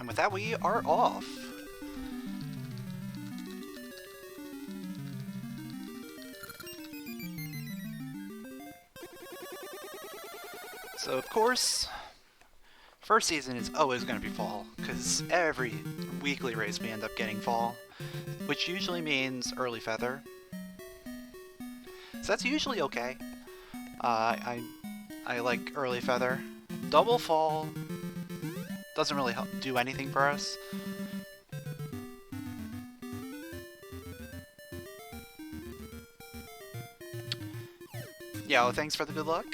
And with that, we are off. So, of course, first season is always going to be fall, because every weekly race we end up getting fall, which usually means early feather. So that's usually okay. I like early feather. Double fall doesn't really do anything for us. Yo, thanks for the good luck.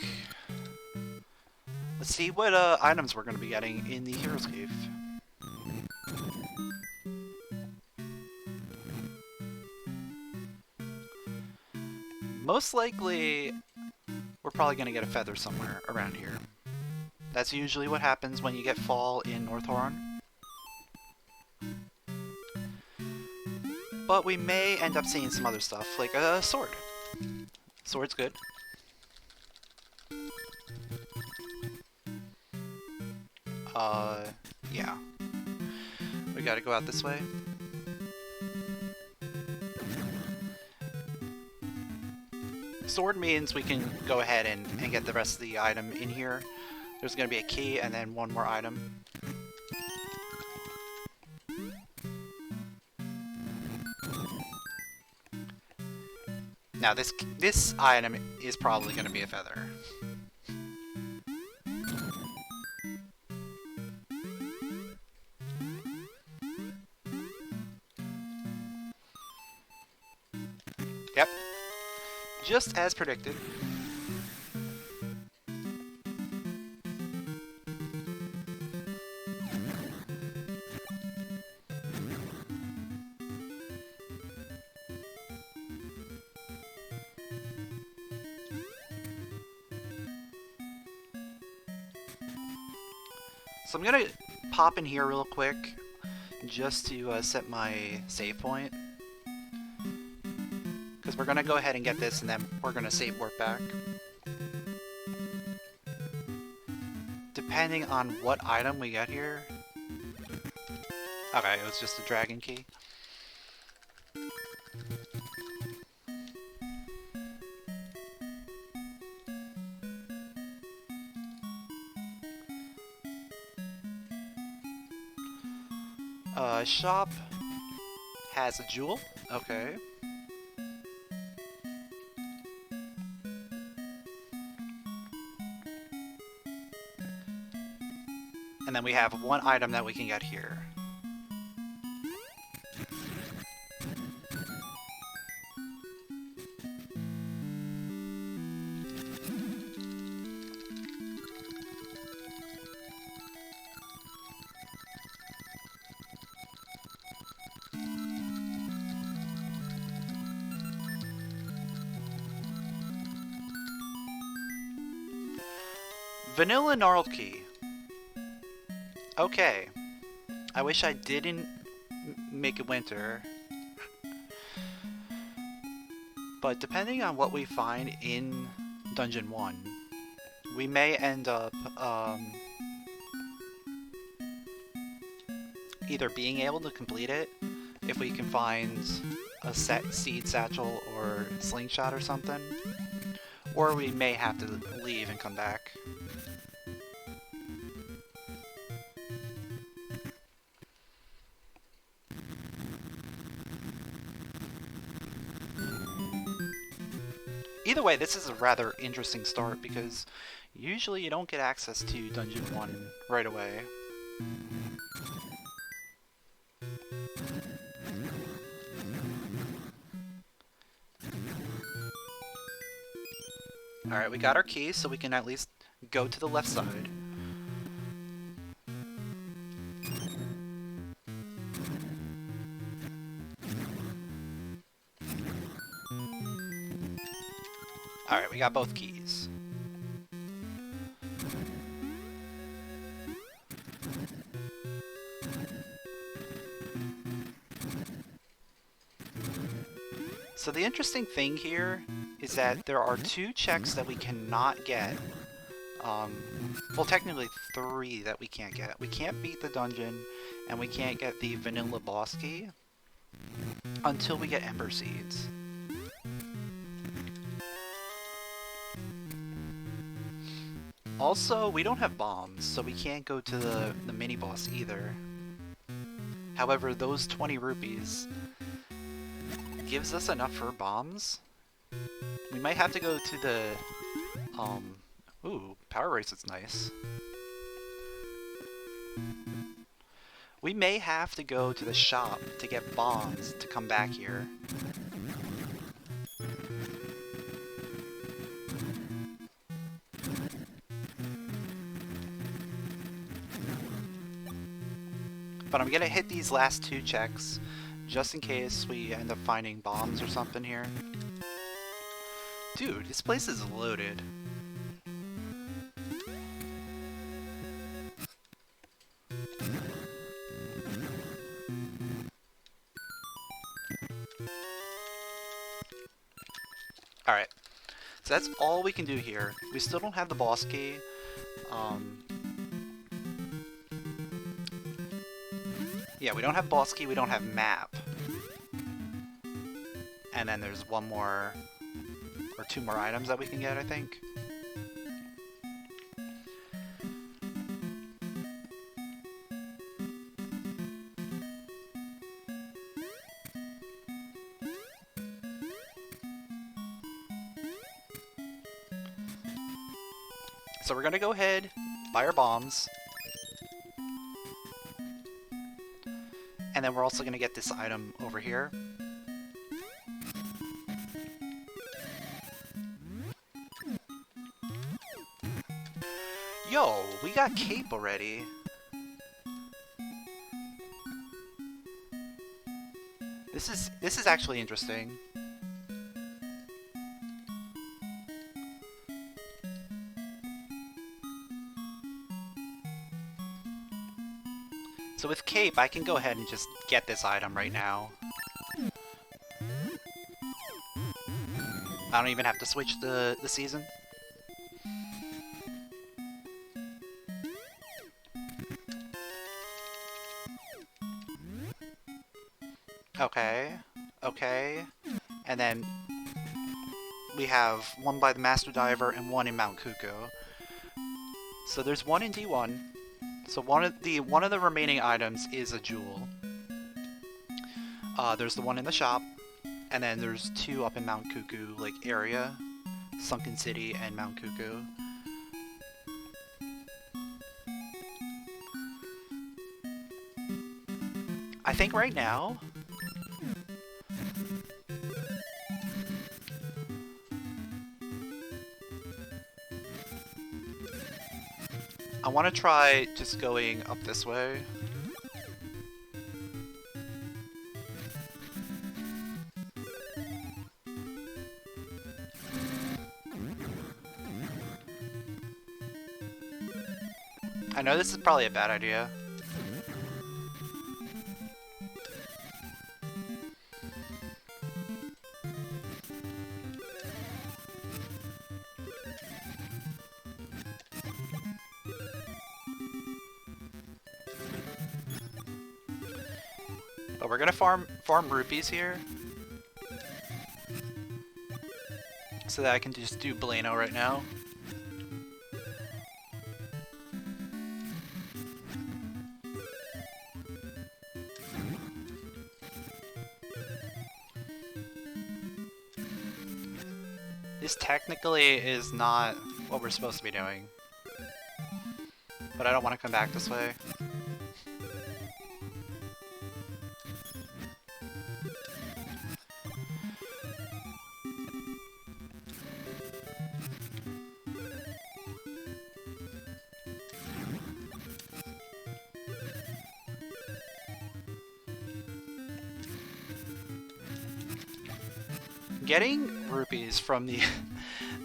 Let's see what items we're going to be getting in the Hero's Cave. Most likely, we're probably going to get a feather somewhere around here. That's usually what happens when you get fall in Northhorn. But we may end up seeing some other stuff, like a sword. Sword's good. Yeah. We gotta go out this way. Sword means we can go ahead and get the rest of the item in here. There's gonna be a key and then one more item. Now this item is probably gonna be a feather. Yep. Just as predicted. So I'm gonna pop in here real quick just to set my save point. Because we're gonna go ahead and get this and then we're gonna save warp back. Depending on what item we get here. Okay, it was just a dragon key. Shop has a jewel. Okay. And then we have one item that we can get here. Vanilla Gnarled Key. Okay. I wish I didn't make it winter. But depending on what we find in Dungeon 1, we may end up either being able to complete it if we can find a seed satchel or slingshot or something, or we may have to leave and come back. Either way, this is a rather interesting start because usually you don't get access to Dungeon 1 right away. Alright, we got our key, so we can at least go to the left side. Alright, we got both keys. So the interesting thing here is that there are two checks that we cannot get Well, technically 3 that we can't get. We can't beat the dungeon, and we can't get the vanilla boss key until we get Ember Seeds. Also, we don't have bombs, so we can't go to the mini-boss either. However, those 20 rupees gives us enough for bombs. We might have to go to the, ooh, Power Race is nice. We may have to go to the shop to get bombs to come back here. But I'm gonna hit these last 2 checks, just in case we end up finding bombs or something here. Dude, this place is loaded. Alright, so that's all we can do here. We still don't have the boss key. Yeah, we don't have boss key, we don't have map. And then there's 1 more, or 2 more items that we can get, I think. So we're gonna go ahead, buy our bombs. And then we're also gonna get this item over here. Yo, we got cape already. This is actually interesting. So with cape, I can go ahead and just get this item right now. I don't even have to switch the season. Okay, okay. And then we have 1 by the Master Diver and 1 in Mount Cuckoo. So there's 1 in D1. So one of the remaining items is a jewel. There's the 1 in the shop, and then there's 2 up in Mount Cuckoo like area, Sunken City and Mount Cuckoo. I think right now I want to try just going up this way. I know this is probably a bad idea. But we're gonna farm rupees here, so that I can just do Blano right now. This technically is not what we're supposed to be doing, but I don't want to come back this way. Getting rupees from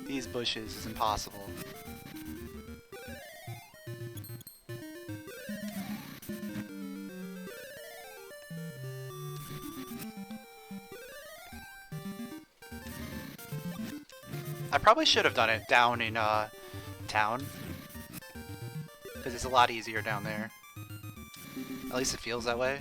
these bushes is impossible. I probably should have done it down in town, because it's a lot easier down there. At least it feels that way.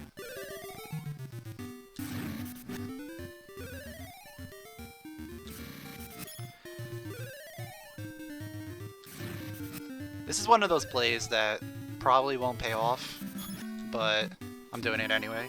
This is one of those plays that probably won't pay off, but I'm doing it anyway.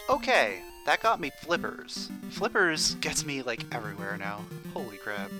Okay, that got me flippers. Flippers gets me like everywhere now. Holy crap.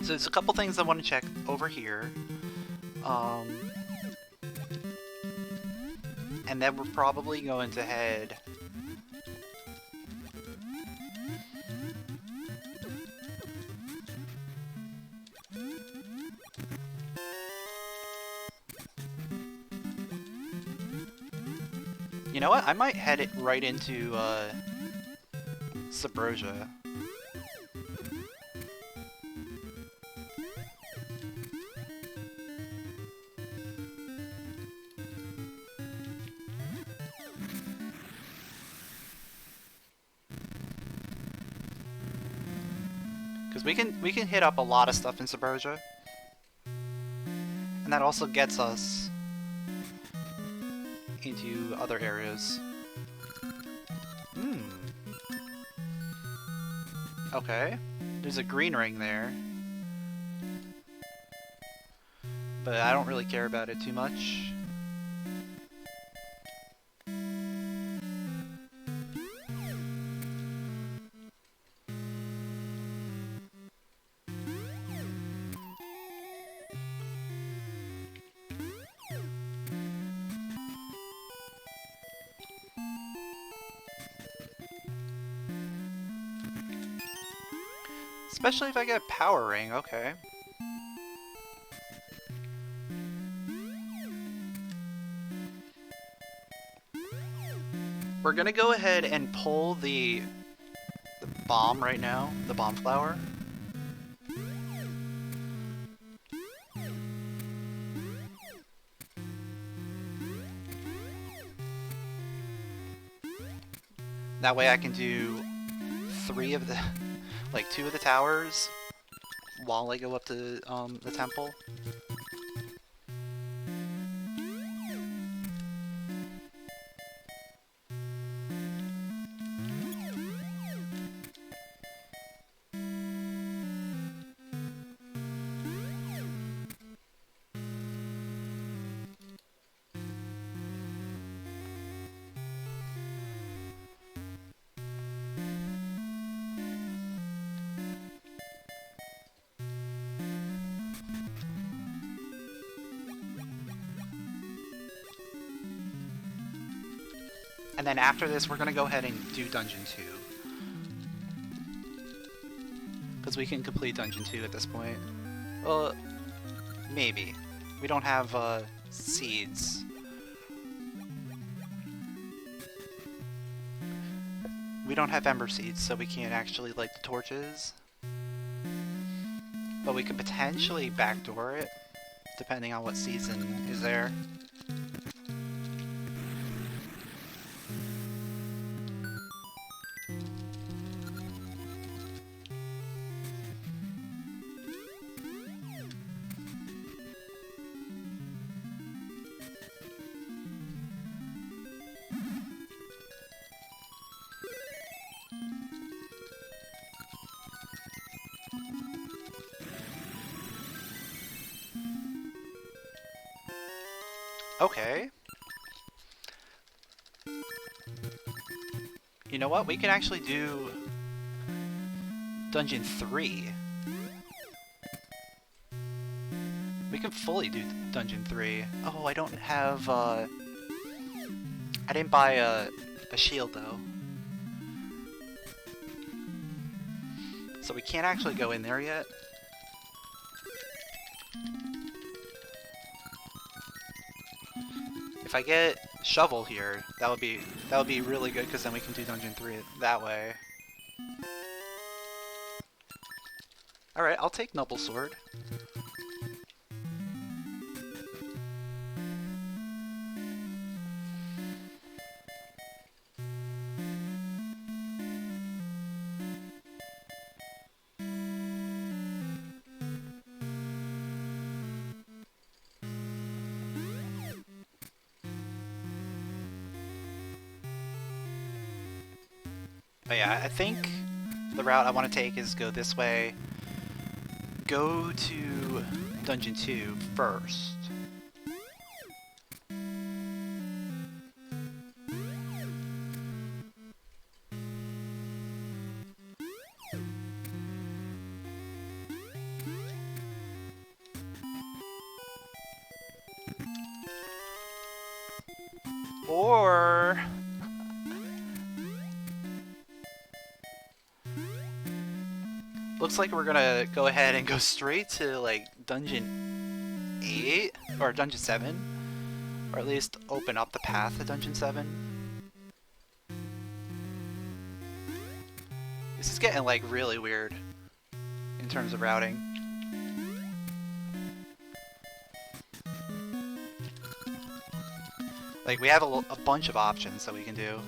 So there's a couple things I want to check over here. And then we're probably going to head... You know what? I might head it right into Subrosia. Because we can hit up a lot of stuff in Subrosia. And that also gets us into other areas. Okay. There's a green ring there. But I don't really care about it too much. Especially if I get Power Ring, okay. We're gonna go ahead and pull the bomb right now, the bomb flower. That way I can do 3 of the... like 2 of the towers while I go up to the temple. And then after this, we're going to go ahead and do Dungeon 2. Because we can complete Dungeon 2 at this point. Well, maybe. We don't have seeds. We don't have ember seeds, so we can't actually light the torches. But we could potentially backdoor it, depending on what season is there. Okay. You know what? We can actually do Dungeon 3. We can fully do Dungeon 3. Oh, I don't have, I didn't buy a shield, though. So we can't actually go in there yet. If I get shovel here, that would be really good, because then we can do Dungeon 3 that way. Alright, I'll take Noble Sword. But yeah, I think the route I want to take is go this way. Go to Dungeon 2 first. Or looks like we're gonna go ahead and go straight to like Dungeon 8 or Dungeon 7, or at least open up the path to Dungeon 7. This is getting like really weird in terms of routing. Like, we have a bunch of options that we can do.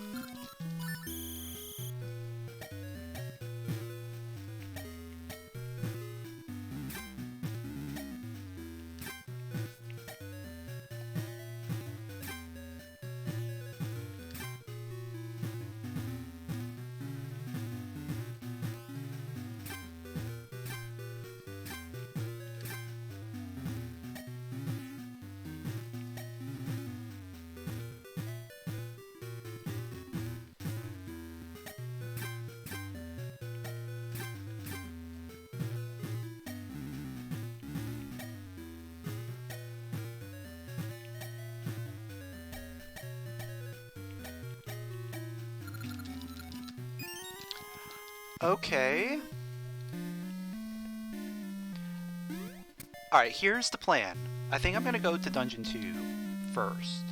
Okay. Alright, here's the plan. I think I'm gonna go to Dungeon 2 first.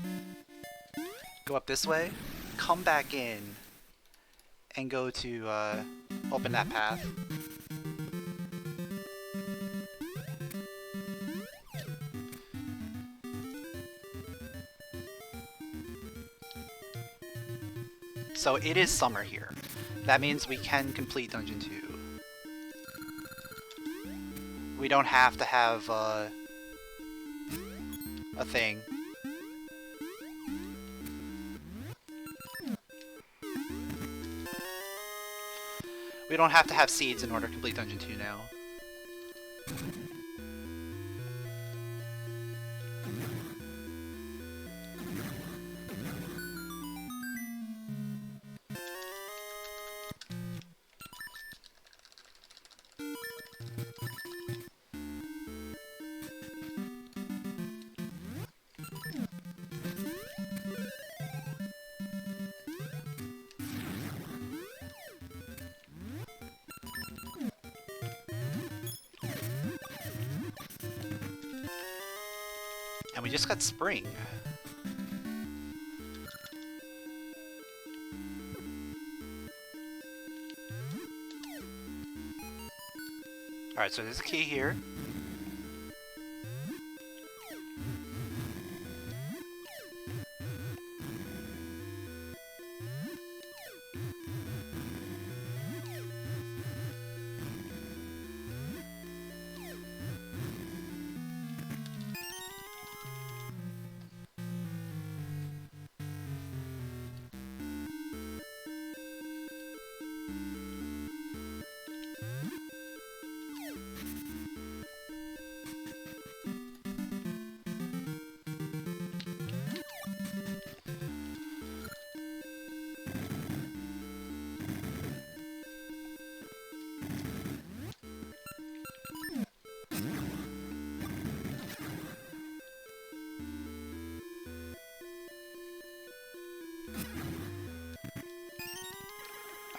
Go up this way, come back in, and go to, open that path. So it is summer here. That means we can complete Dungeon 2. We don't have to have a thing. We don't have to have seeds in order to complete Dungeon 2 now. And we just got spring. Alright, so there's a key here.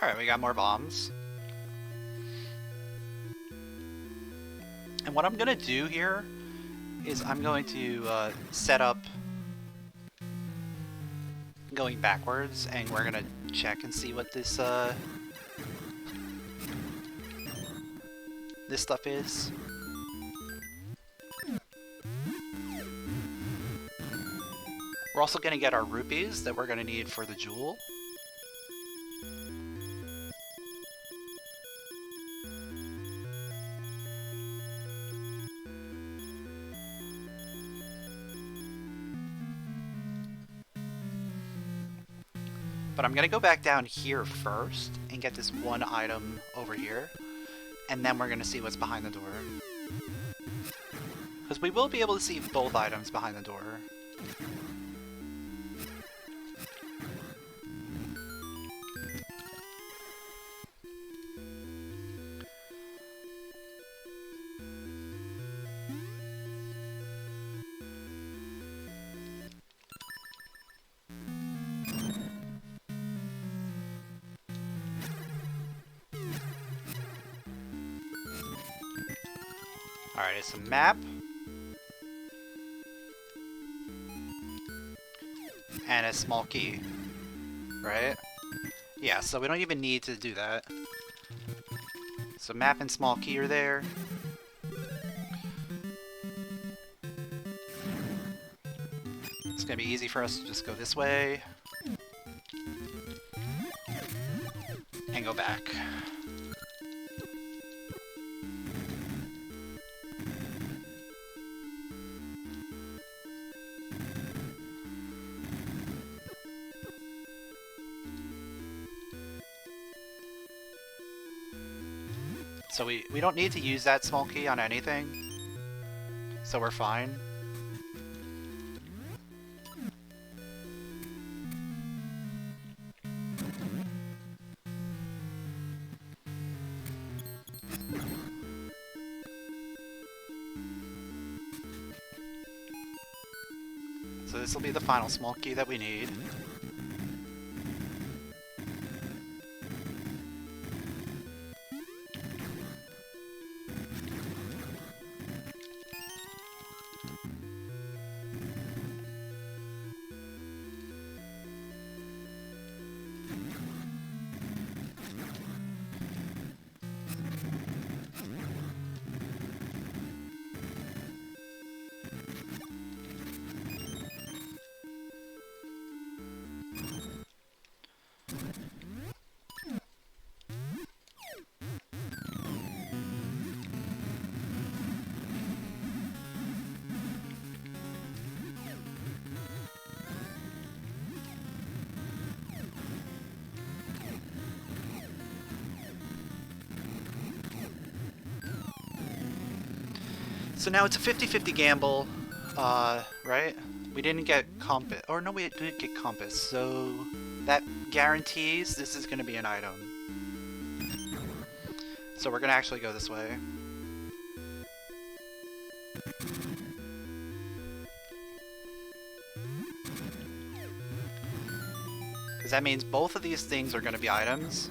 Alright, we got more bombs. And what I'm gonna do here is I'm going to set up going backwards, and we're gonna check and see what this this stuff is. We're also gonna get our rupees that we're gonna need for the jewel. But I'm gonna go back down here first and get this one item over here, and then we're gonna see what's behind the door. Because we will be able to see both items behind the door. Alright, it's a map. And a small key. Right? Yeah, so we don't even need to do that. So map and small key are there. It's gonna be easy for us to just go this way. And go back. So we don't need to use that small key on anything. So we're fine. So this will be the final small key that we need. So now it's a 50-50 gamble, right? We didn't get compass, or no, we did get compass, so that guarantees this is going to be an item. So we're going to actually go this way. Because that means both of these things are going to be items,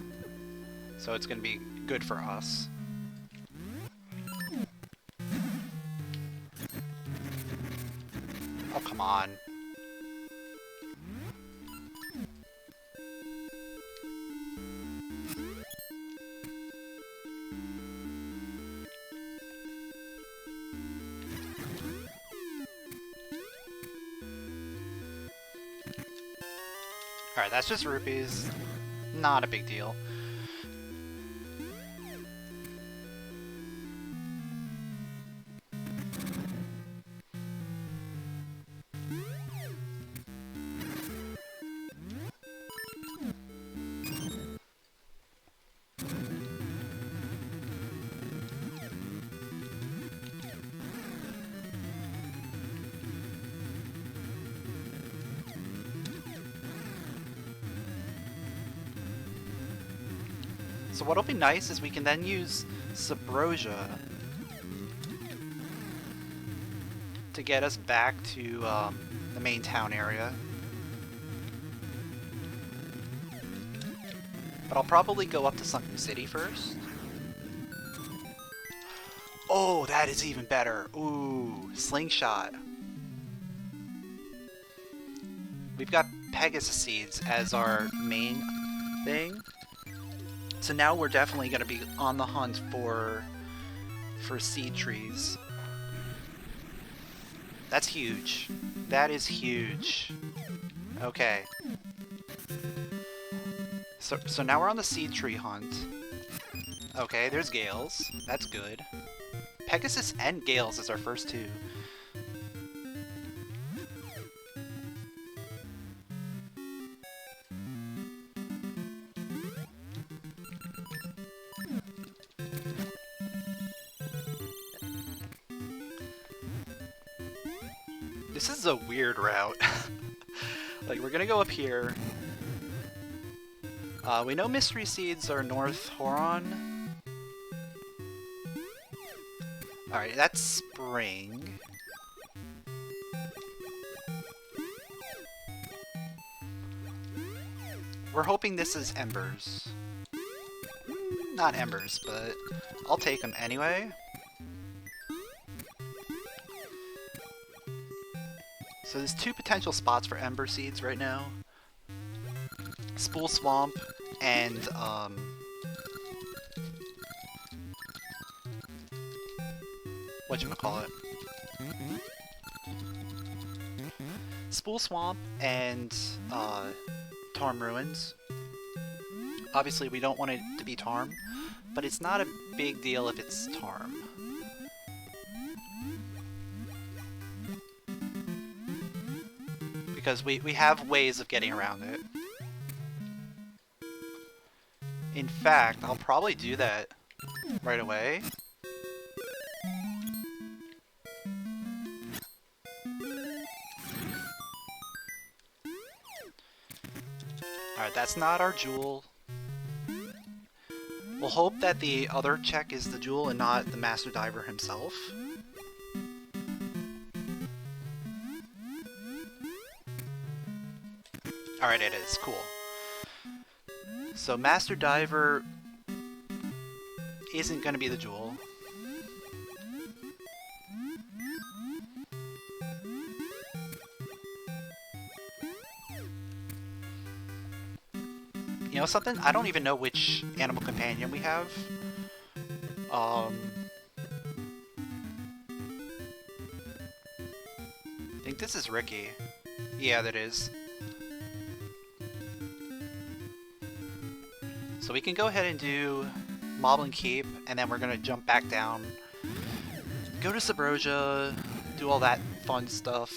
so it's going to be good for us. Oh, come on. Alright, that's just rupees. Not a big deal. So what'll be nice is we can then use Subrosia to get us back to the main town area. But I'll probably go up to Sunken City first. Oh, that is even better. Ooh, slingshot. We've got Pegasus seeds as our main thing. So now we're definitely going to be on the hunt for seed trees. That's huge. That is huge. Okay. So now we're on the seed tree hunt. Okay, there's Gales. That's good. Pegasus and Gales is our first two. This is a weird route. Like, we're gonna go up here. We know mystery seeds are North Horon. Alright, that's spring. We're hoping this is embers. Not embers, but I'll take them anyway. So there's two potential spots for ember seeds right now. Spool Swamp and whatchamacallit? Spool Swamp and Tarm Ruins. Obviously we don't want it to be Tarm, but it's not a big deal if it's Tarm. Because we have ways of getting around it. In fact, I'll probably do that right away. Alright, that's not our jewel. We'll hope that the other check is the jewel and not the Master Diver himself. Alright, it is. Cool. So Master Diver isn't going to be the jewel. You know something? I don't even know which animal companion we have. I think this is Ricky. Yeah, that is. So we can go ahead and do Moblin Keep, and then we're going to jump back down, go to Subrosia, do all that fun stuff.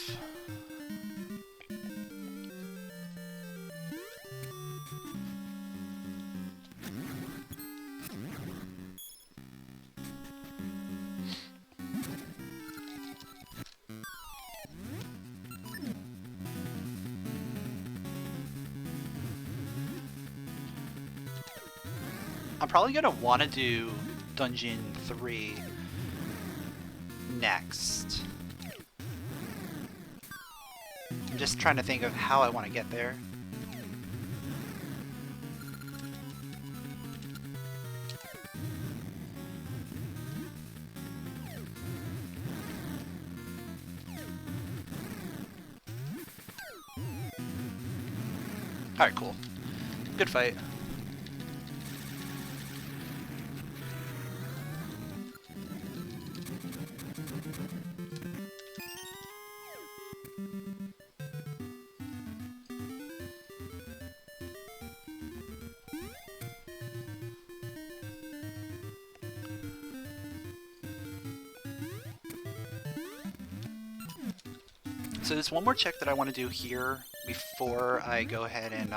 I'm probably going to want to do Dungeon 3 next. I'm just trying to think of how I want to get there. Alright, cool. Good fight. So there's one more check that I want to do here before I go ahead and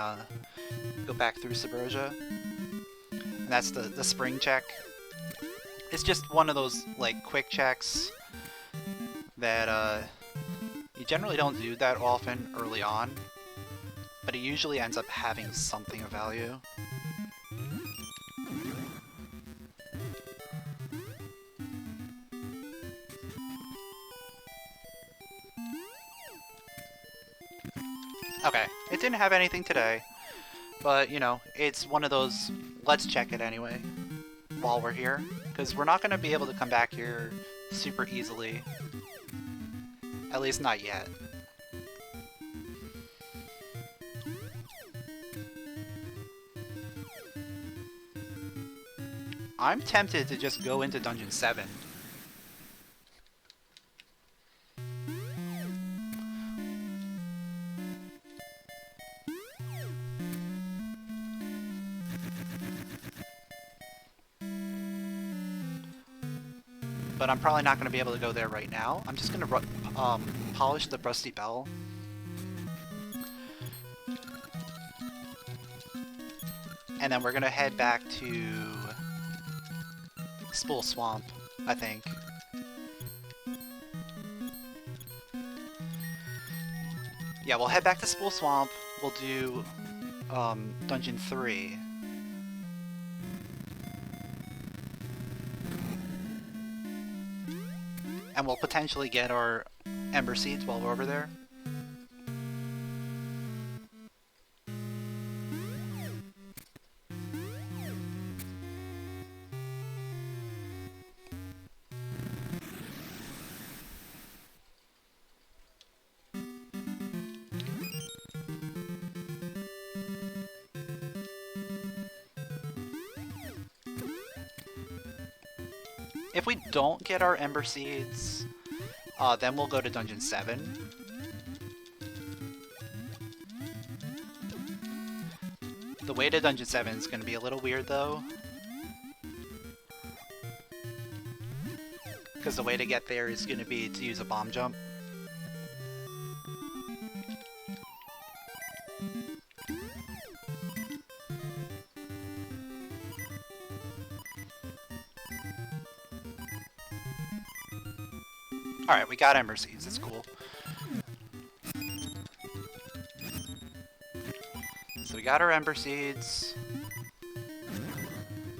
go back through Subrosia. And that's the spring check. It's just one of those like quick checks that you generally don't do that often early on, but it usually ends up having something of value. Okay, it didn't have anything today, But, you know, it's one of those, let's check it anyway while we're here. Because we're not going to be able to come back here super easily. At least not yet. I'm tempted to just go into Dungeon 7. But I'm probably not going to be able to go there right now. I'm just going to polish the rusty bell. And then we're going to head back to Spool Swamp, I think. Yeah, we'll head back to Spool Swamp. We'll do Dungeon 3. And we'll potentially get our Ember Seeds while we're over there. If we don't get our Ember Seeds, then we'll go to Dungeon 7. The way to Dungeon 7 is going to be a little weird, though. Because the way to get there is going to be to use a bomb jump. Alright, we got Ember Seeds, that's cool. So we got our Ember Seeds.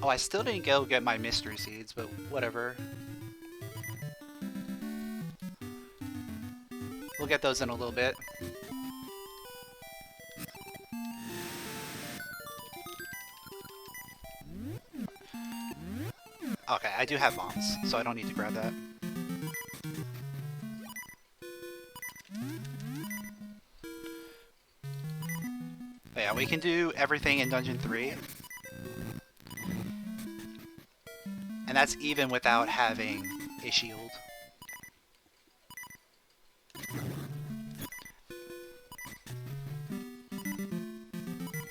Oh, I still didn't go get my Mystery Seeds, but whatever. We'll get those in a little bit. Okay, I do have bombs, so I don't need to grab that. But yeah, we can do everything in Dungeon 3. And that's even without having a shield.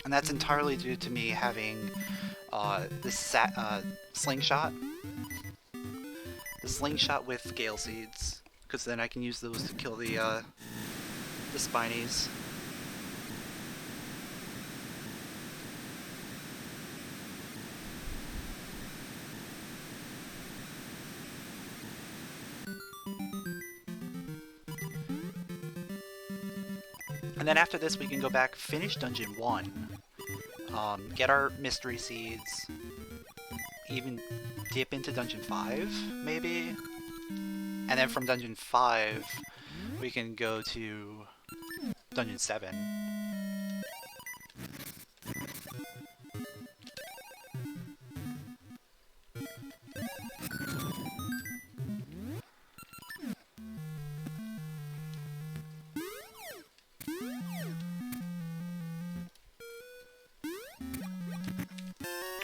And that's entirely due to me having this slingshot. The slingshot with Gale Seeds, because then I can use those to kill the spinies. And then after this we can go back, finish Dungeon 1, get our Mystery Seeds, even dip into Dungeon 5, maybe? And then from Dungeon 5, we can go to Dungeon 7.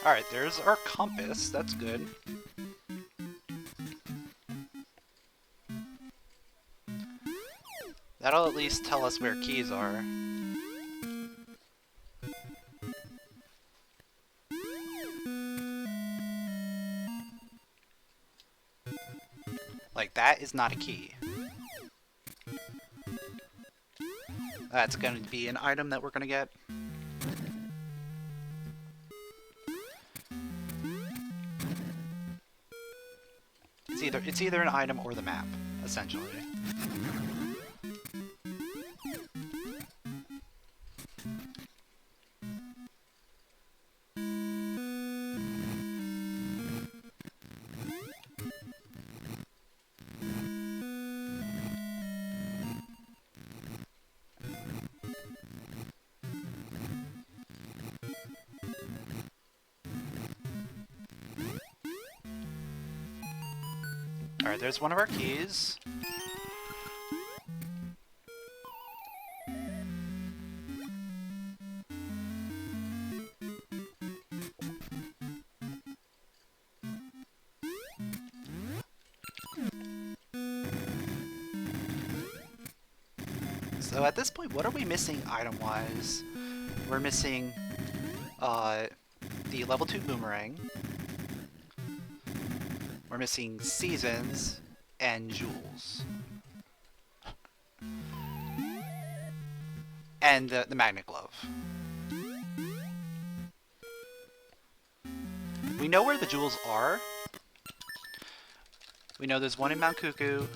Alright, there's our compass, that's good. That'll at least tell us where keys are. Like, that is not a key. That's going to be an item that we're going to get. It's either an item or the map, essentially. Alright, there's one of our keys. So at this point, what are we missing item-wise? We're missing the level 2 boomerang. We're missing seasons and jewels. And the magnet glove. We know where the jewels are. We know there's one in Mount Cuckoo,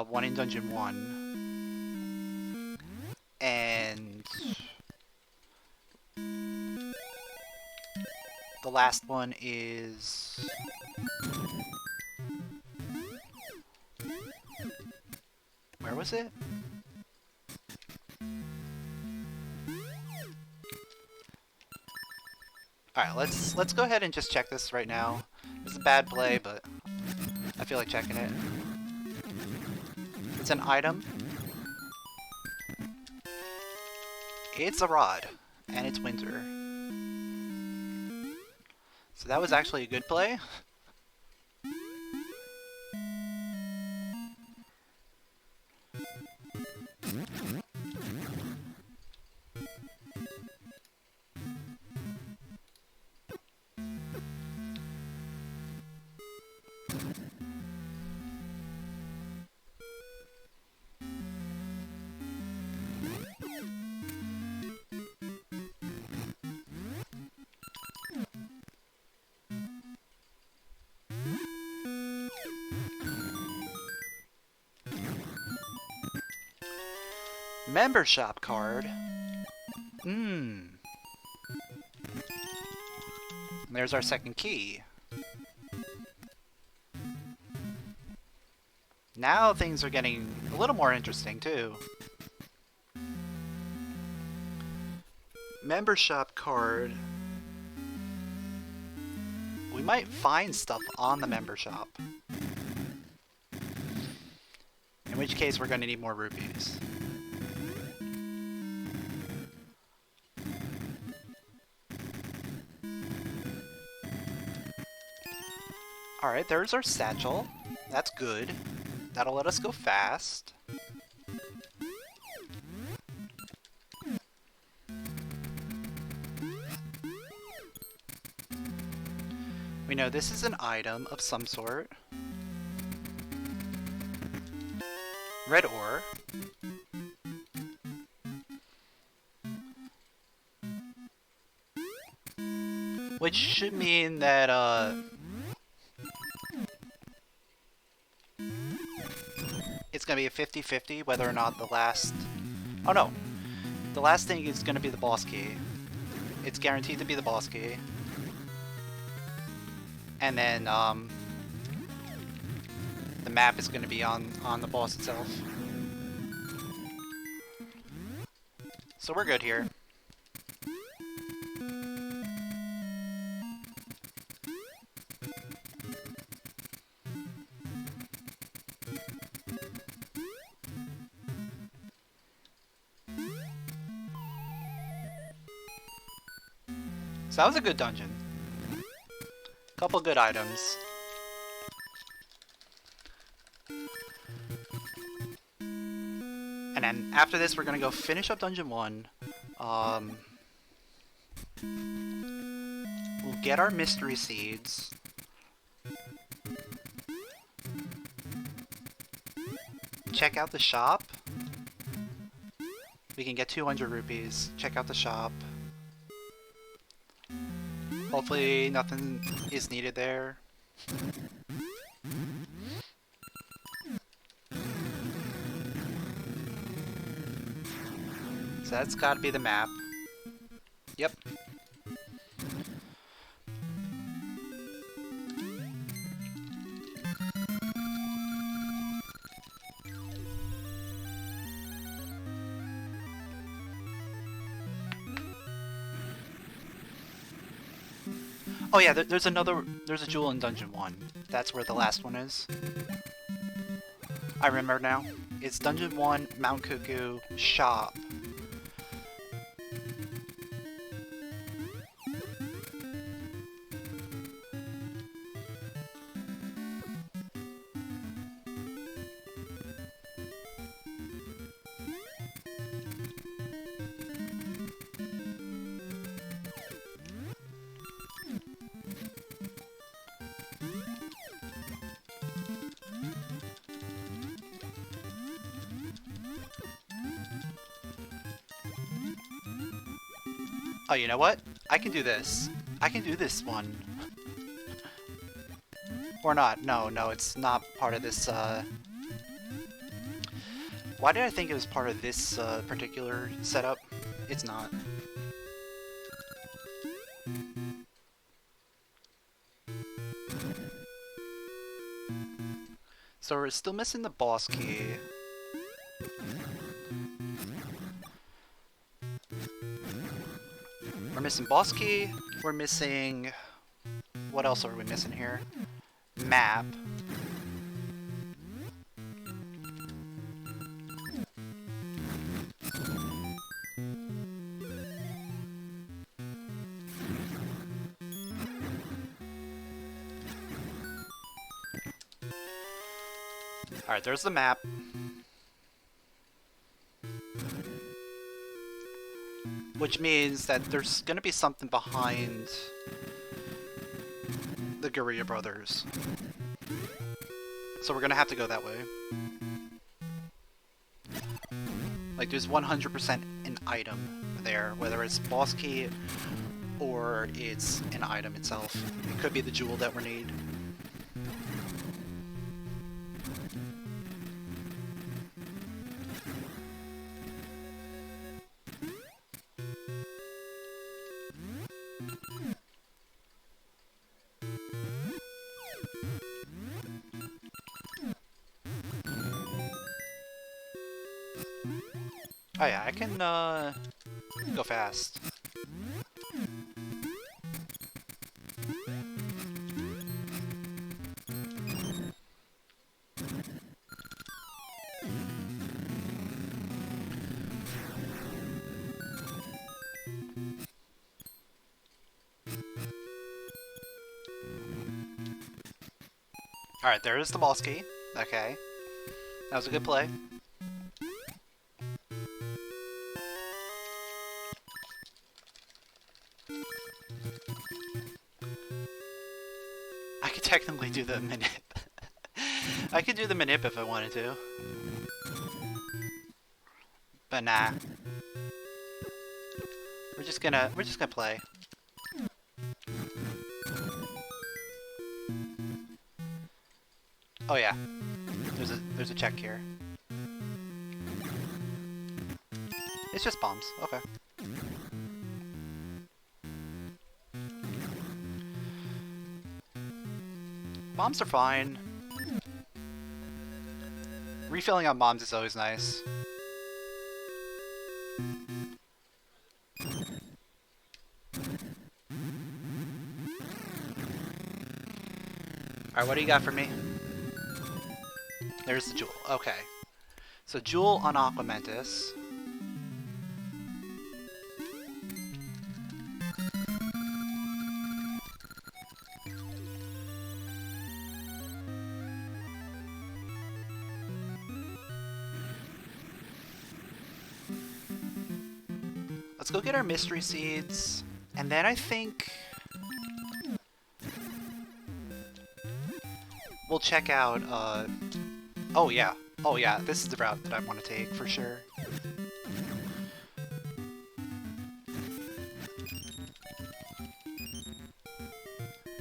one in Dungeon 1, and the last one is... Where was it? Alright, let's go ahead and just check this right now. It's a bad play, but I feel like checking it. It's an item. It's a rod, and it's winter. So that was actually a good play. Member shop card. There's our second key. Now things are getting a little more interesting too. Member shop card. We might find stuff on the member shop. In which case we're going to need more rupees. Alright, there's our satchel. That's good. That'll let us go fast. We know this is an item of some sort. Red ore. Which should mean that, it's gonna be a 50-50 whether or not the last... Oh no! The last thing is gonna be the boss key. It's guaranteed to be the boss key. And then, the map is gonna be on the boss itself. So we're good here. So that was a good dungeon. Couple good items. And then after this we're gonna go finish up Dungeon 1. We'll get our mystery seeds. Check out the shop. We can get 200 rupees. Check out the shop. Hopefully nothing is needed there. So that's gotta be the map. Yep. Oh yeah, there's a jewel in Dungeon 1. That's where the last one is. I remember now. It's Dungeon 1, Mount Cuckoo, Shop. Oh, you know what? I can do this. I can do this one. Or not. No, it's not part of this, Why did I think it was part of this, particular setup? It's not. So we're still missing the boss key. We're missing boss key. We're missing... What else are we missing here? Map. Alright, there's the map. Which means that there's gonna be something behind the Guerrilla Brothers. So we're gonna have to go that way. Like, there's 100% an item there, whether it's boss key or it's an item itself. It could be the jewel that we need. Oh yeah, I can go fast. Alright, there is the boss key. Okay. That was a good play. I could technically do the manip. I could do the manip if I wanted to. But nah. We're just gonna play. Oh yeah. There's a check here. It's just bombs. Okay. Bombs are fine. Refilling on bombs is always nice. Alright, what do you got for me? There's the jewel. Okay. So jewel on Aquamentus. Let's go get our mystery seeds, and then I think we'll check out, oh yeah, this is the route that I want to take for sure.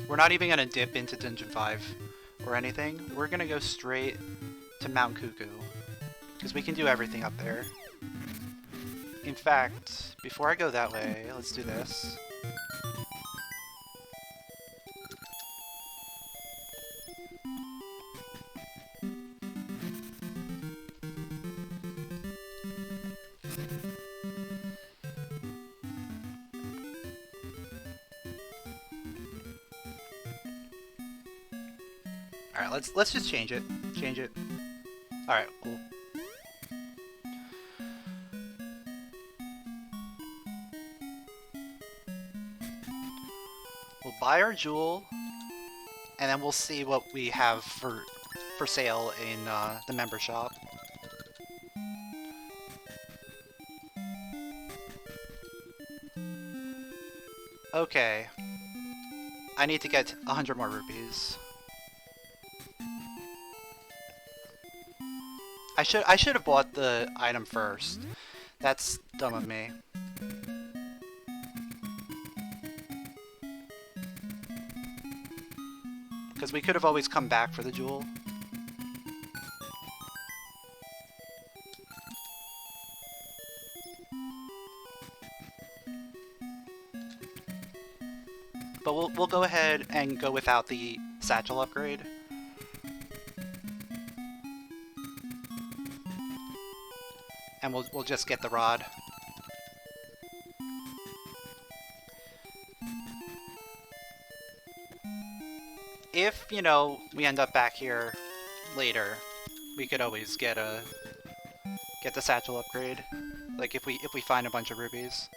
We're not even gonna dip into Dungeon 5 or anything. We're gonna go straight to Mount Cuckoo, because we can do everything up there. In fact, before I go that way, let's do this. Alright, let's just change it. Change it. Alright, cool. We'll buy our jewel, and then we'll see what we have for sale in the member shop. Okay. I need to get 100 more rupees. I should have bought the item first. That's dumb of me. Because we could have always come back for the jewel. But we'll go ahead and go without the satchel upgrade. And we'll just get the rod. If, you know, we end up back here later, we could always get the satchel upgrade. Like if we find a bunch of rubies.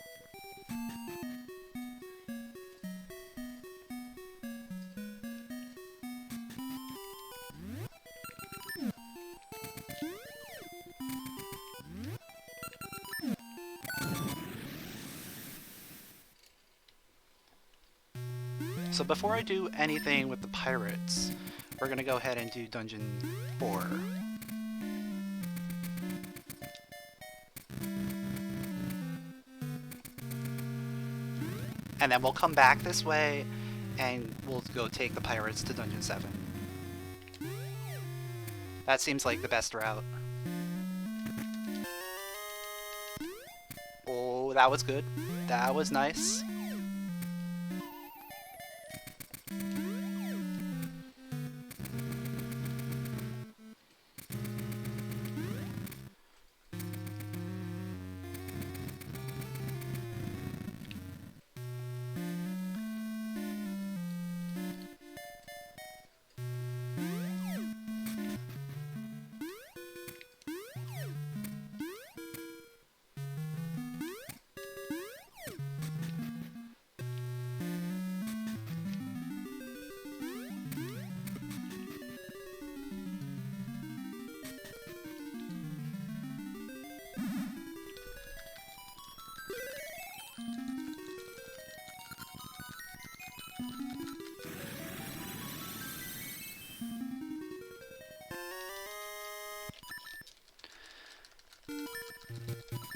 So before I do anything with the pirates, we're gonna go ahead and do Dungeon 4. And then we'll come back this way, and we'll go take the pirates to Dungeon 7. That seems like the best route. Oh, that was good. That was nice.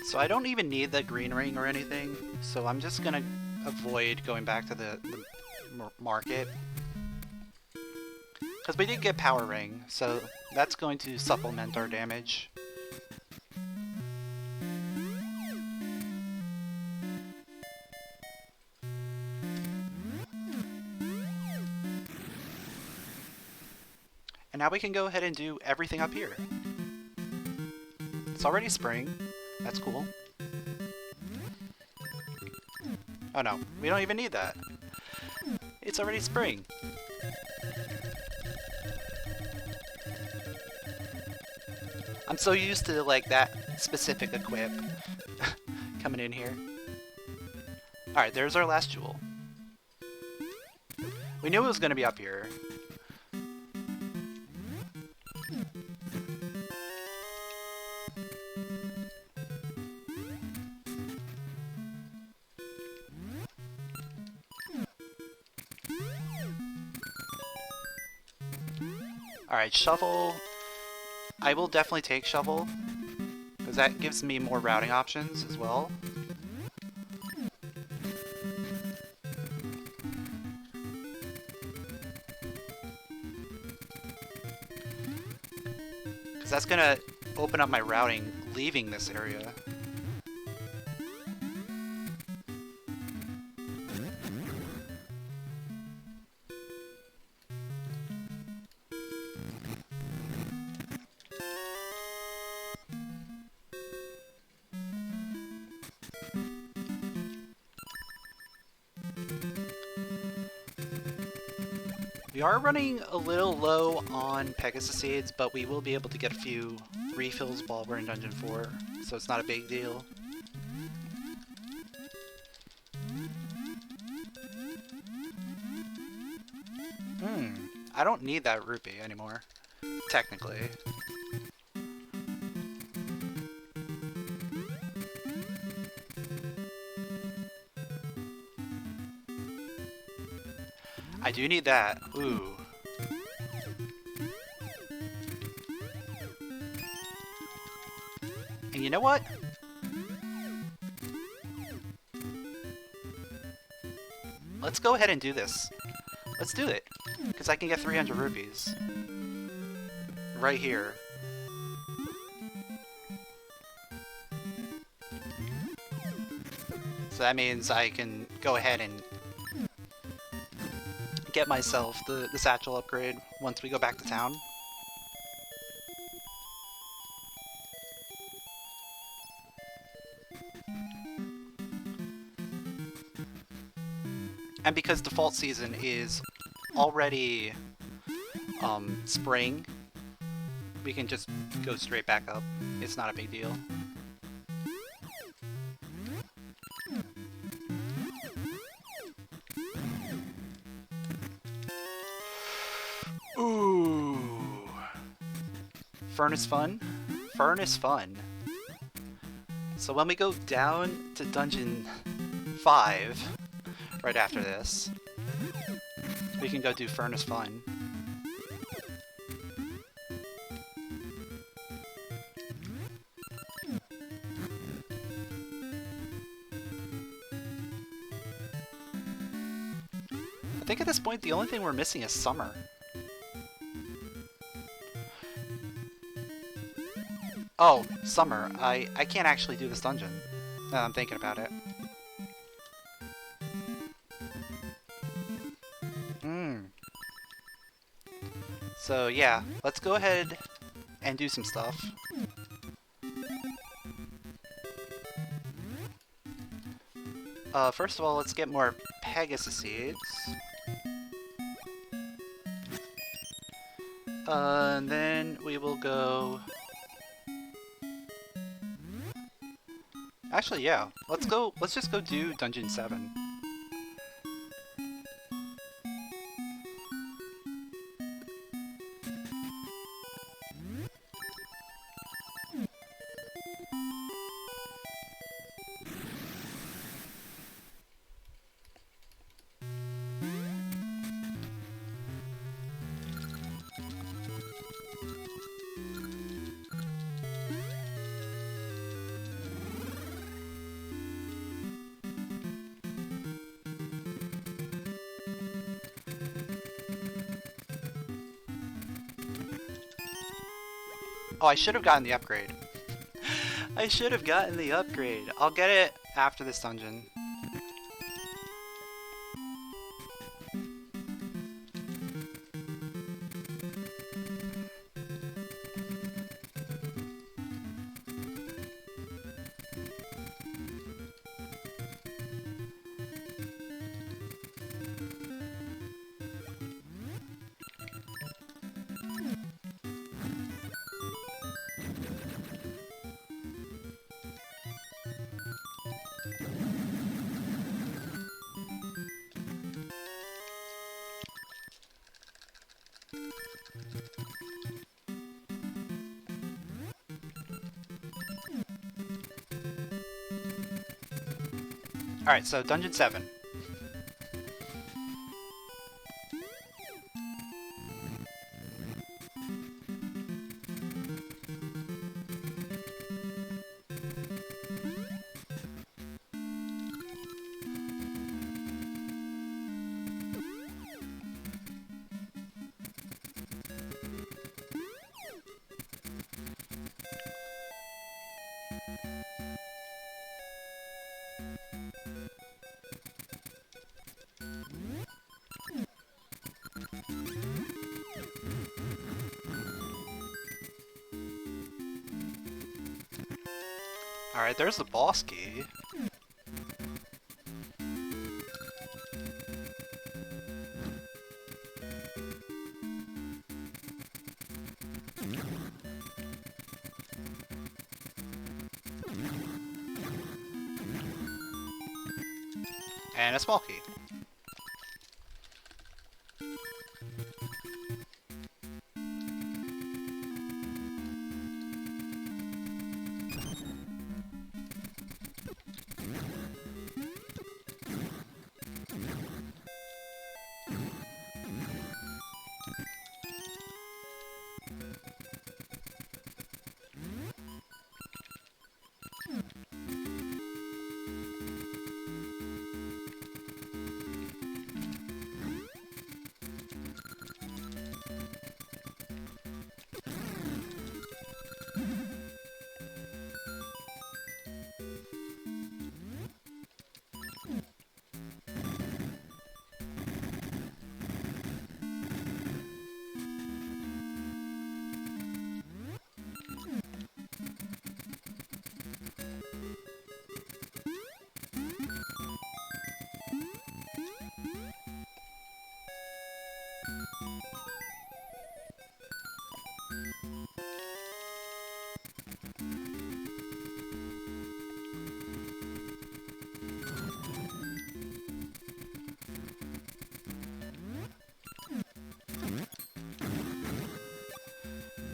So I don't even need the green ring or anything, so I'm just gonna avoid going back to the market. Because we did get power ring, so that's going to supplement our damage. And now we can go ahead and do everything up here. It's already spring. That's cool. Oh no, we don't even need that. It's already spring. I'm so used to like that specific equip coming in here. Alright, there's our last jewel. We knew it was going to be up here. Alright, shovel. I will definitely take shovel, because that gives me more routing options as well. Because that's going to open up my routing leaving this area. We are running a little low on Pegasus seeds, but we will be able to get a few refills while we're in Dungeon 4, so it's not a big deal. I don't need that rupee anymore, technically. I do need that. Ooh. And you know what? Let's go ahead and do this. Let's do it. Because I can get 300 rupees. Right here. So that means I can go ahead and get myself the satchel upgrade once we go back to town. And because default season is already spring, we can just go straight back up. It's not a big deal. Ooh. Furnace fun? Furnace fun. So when we go down to Dungeon 5, right after this, we can go do Furnace Fun. I think at this point the only thing we're missing is Summer. Oh, Summer. I can't actually do this dungeon, now that I'm thinking about it. So yeah, let's go ahead and do some stuff. First of all, let's get more Pegasus seeds. And then we will go... Actually, yeah, let's just go do Dungeon 7. Oh, I should have gotten the upgrade. I should have gotten the upgrade. I'll get it after this dungeon. Alright, so Dungeon 7. Alright, there's the boss key. And a small key.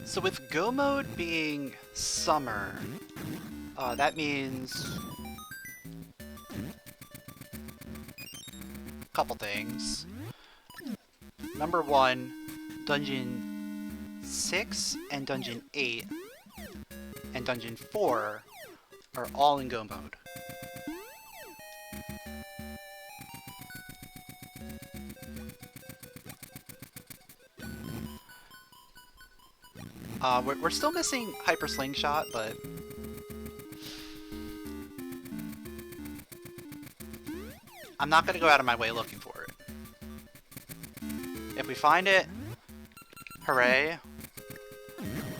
So with Go mode being summer, that means a couple things. Number one, Dungeon 6 and Dungeon 8 and Dungeon 4 are all in Go mode. We're still missing Hyper Slingshot, but I'm not going to go out of my way looking for it. If we find it, hooray.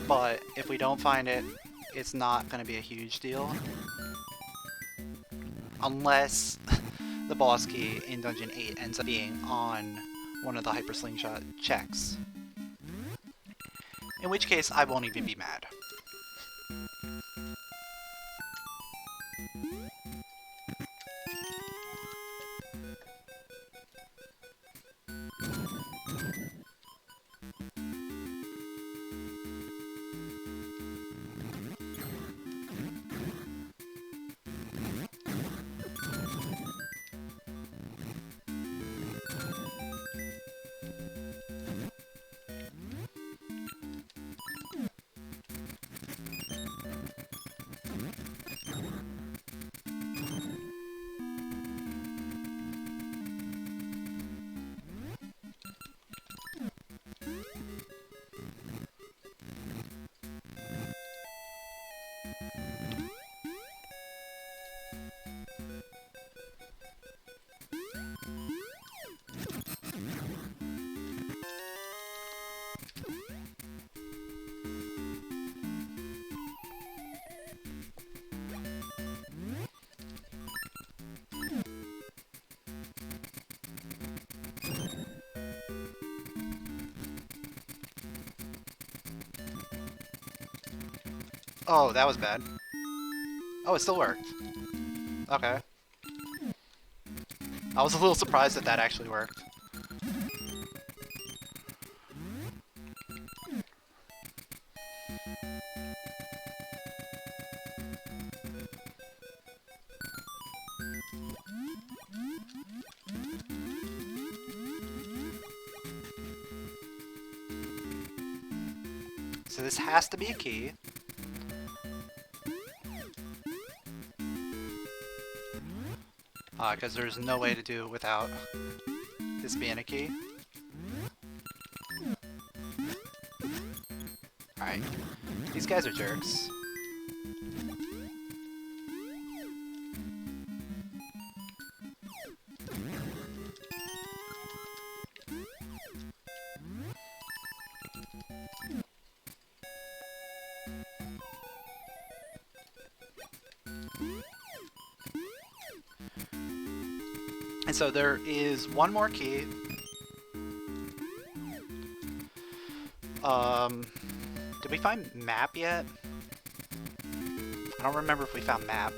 But if we don't find it, it's not going to be a huge deal. Unless the boss key in Dungeon 8 ends up being on one of the Hyper Slingshot checks. In which case, I won't even be mad. Oh, that was bad. Oh, it still worked. Okay. I was a little surprised that that actually worked. So this has to be a key. Because there's no way to do it without this being a key. Alright. These guys are jerks. And so there is one more key. Did we find map yet? I don't remember if we found map.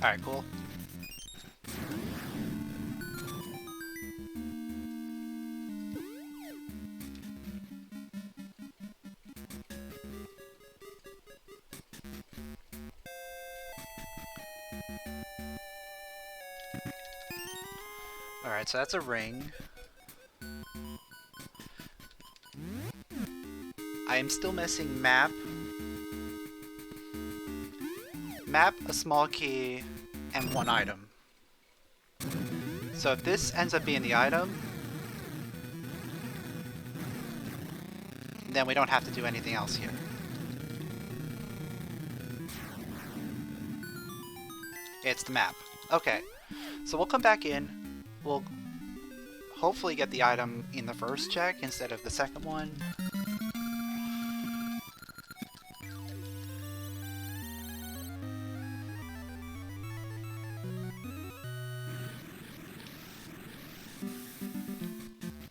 Alright, cool. Alright, so that's a ring. I am still missing map. Map, a small key, and one item. So if this ends up being the item, then we don't have to do anything else here. It's the map. Okay, so we'll come back in. We'll hopefully get the item in the first check instead of the second one.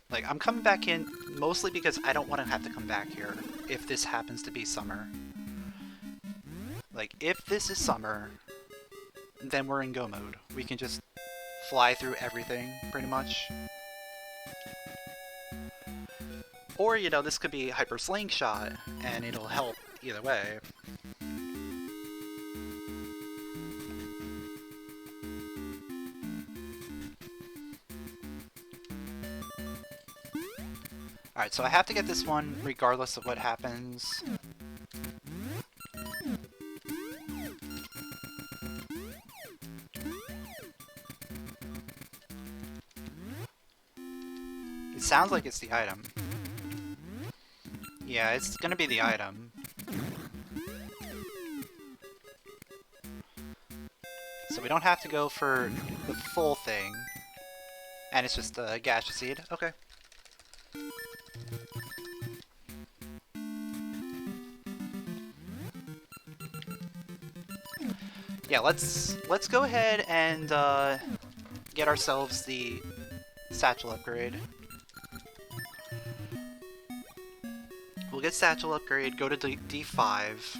Like, I'm coming back in mostly because I don't want to have to come back here if this happens to be summer. Like, if this is summer, then we're in go mode. We can just fly through everything, pretty much. Or, you know, this could be hyper slingshot, and it'll help either way. Alright, so I have to get this one regardless of what happens. It sounds like it's the item. Yeah, it's gonna be the item. So we don't have to go for the full thing. And it's just a gasha seed. Okay. Yeah, let's go ahead and get ourselves the satchel upgrade. We'll get satchel upgrade, go to D5.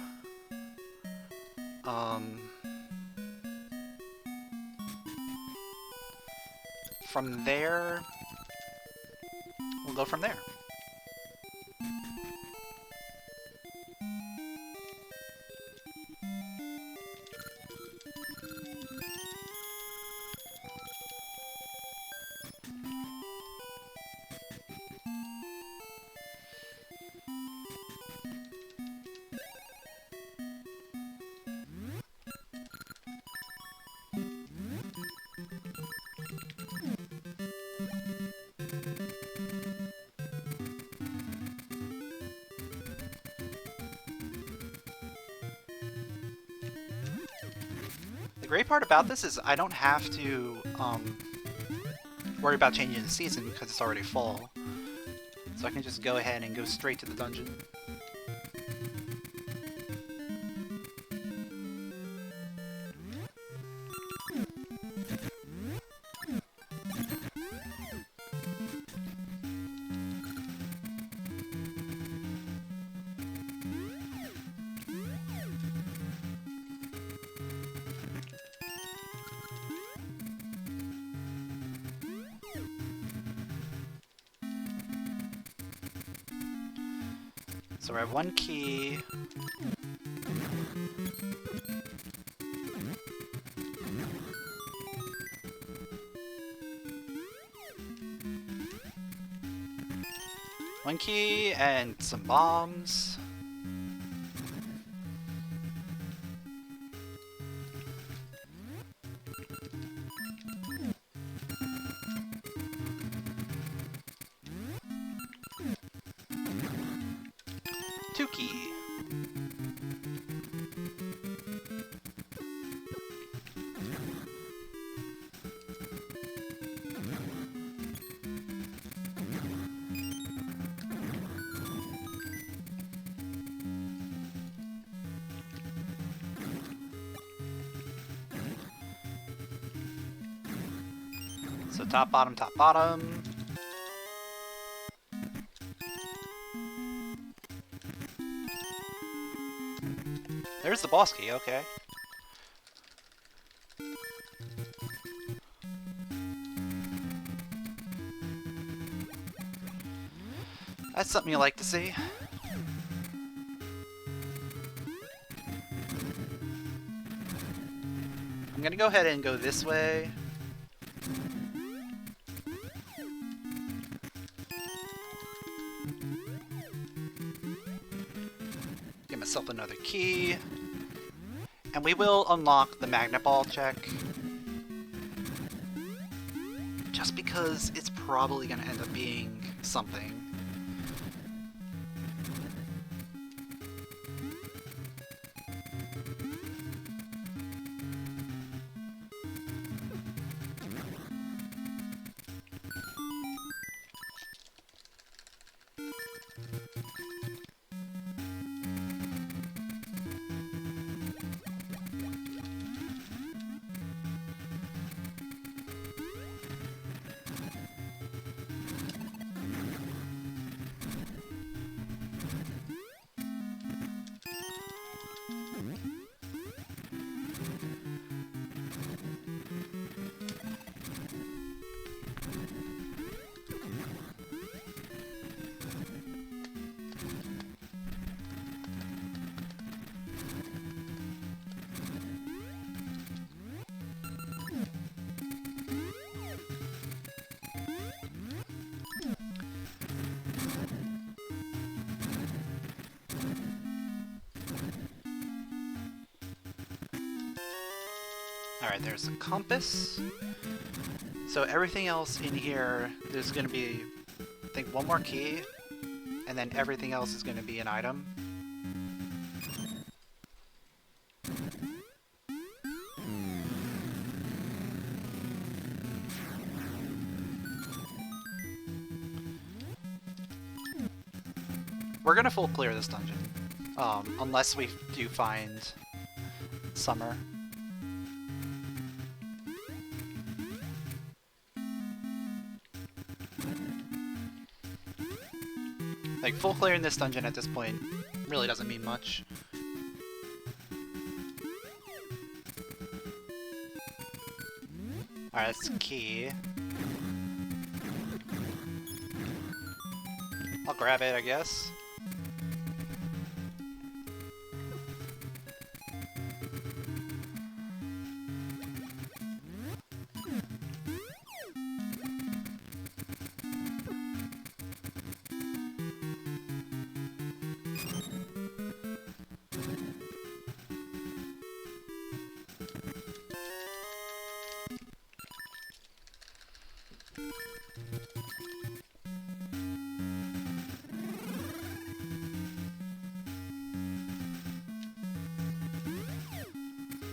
From there, we'll go from there. The great part about this is I don't have to worry about changing the season because it's already fall. So I can just go ahead and go straight to the dungeon. So we have one key. One key and some bombs. Two key. So top, bottom, top, bottom. There's the boss key, okay. That's something you like to see. I'm gonna go ahead and go this way. Give myself another key. And we will unlock the magnet ball check. Just because it's probably gonna end up being something. Alright, there's a compass. So everything else in here, there's going to be, I think, one more key, and then everything else is going to be an item. We're going to full clear this dungeon, unless we do find Summer. Like, full clearing this dungeon at this point really doesn't mean much. Alright, that's the key. I'll grab it, I guess.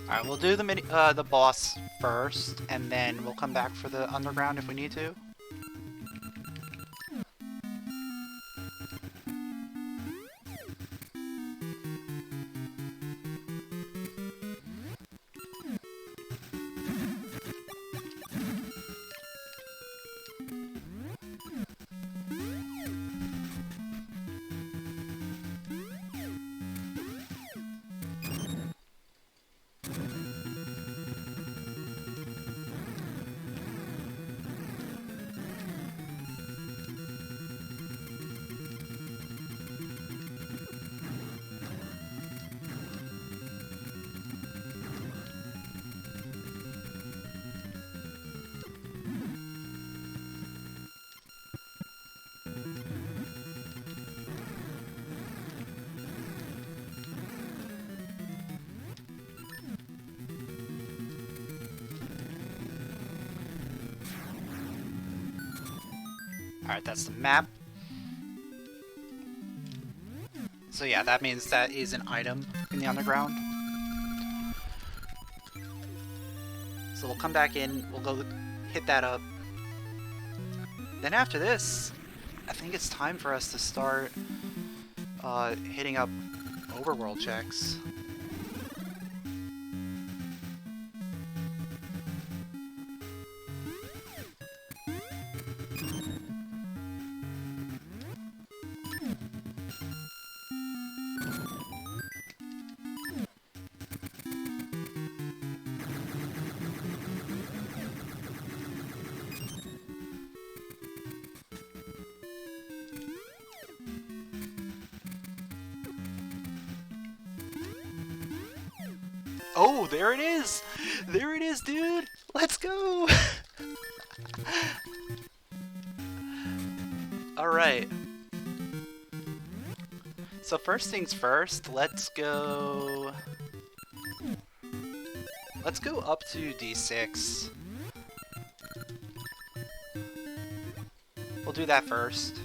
Alright, we'll do the boss first, and then we'll come back for the underground if we need to. Alright, that's the map. So yeah, that means that is an item in the underground. So we'll come back in, we'll go hit that up. Then after this, I think it's time for us to start hitting up overworld checks. Oh, there it is! There it is, dude! Let's go! Alright. So first things first, let's go up to D6. We'll do that first.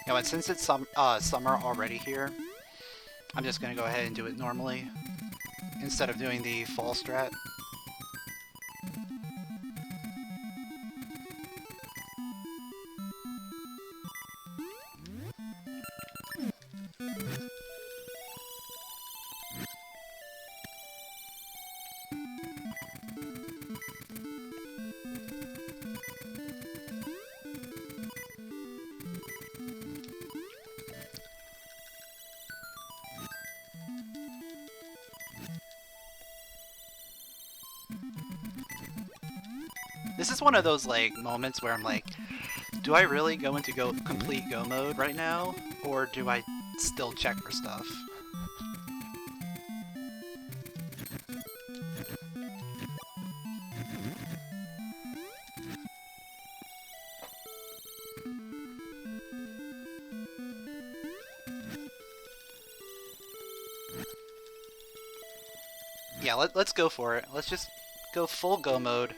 You know what, since it's summer already here, I'm just gonna go ahead and do it normally, instead of doing the fall strat. This is one of those like moments where I'm like, do I really go into complete go mode right now, or do I still check for stuff? Yeah, let's go for it. Let's just go full go mode.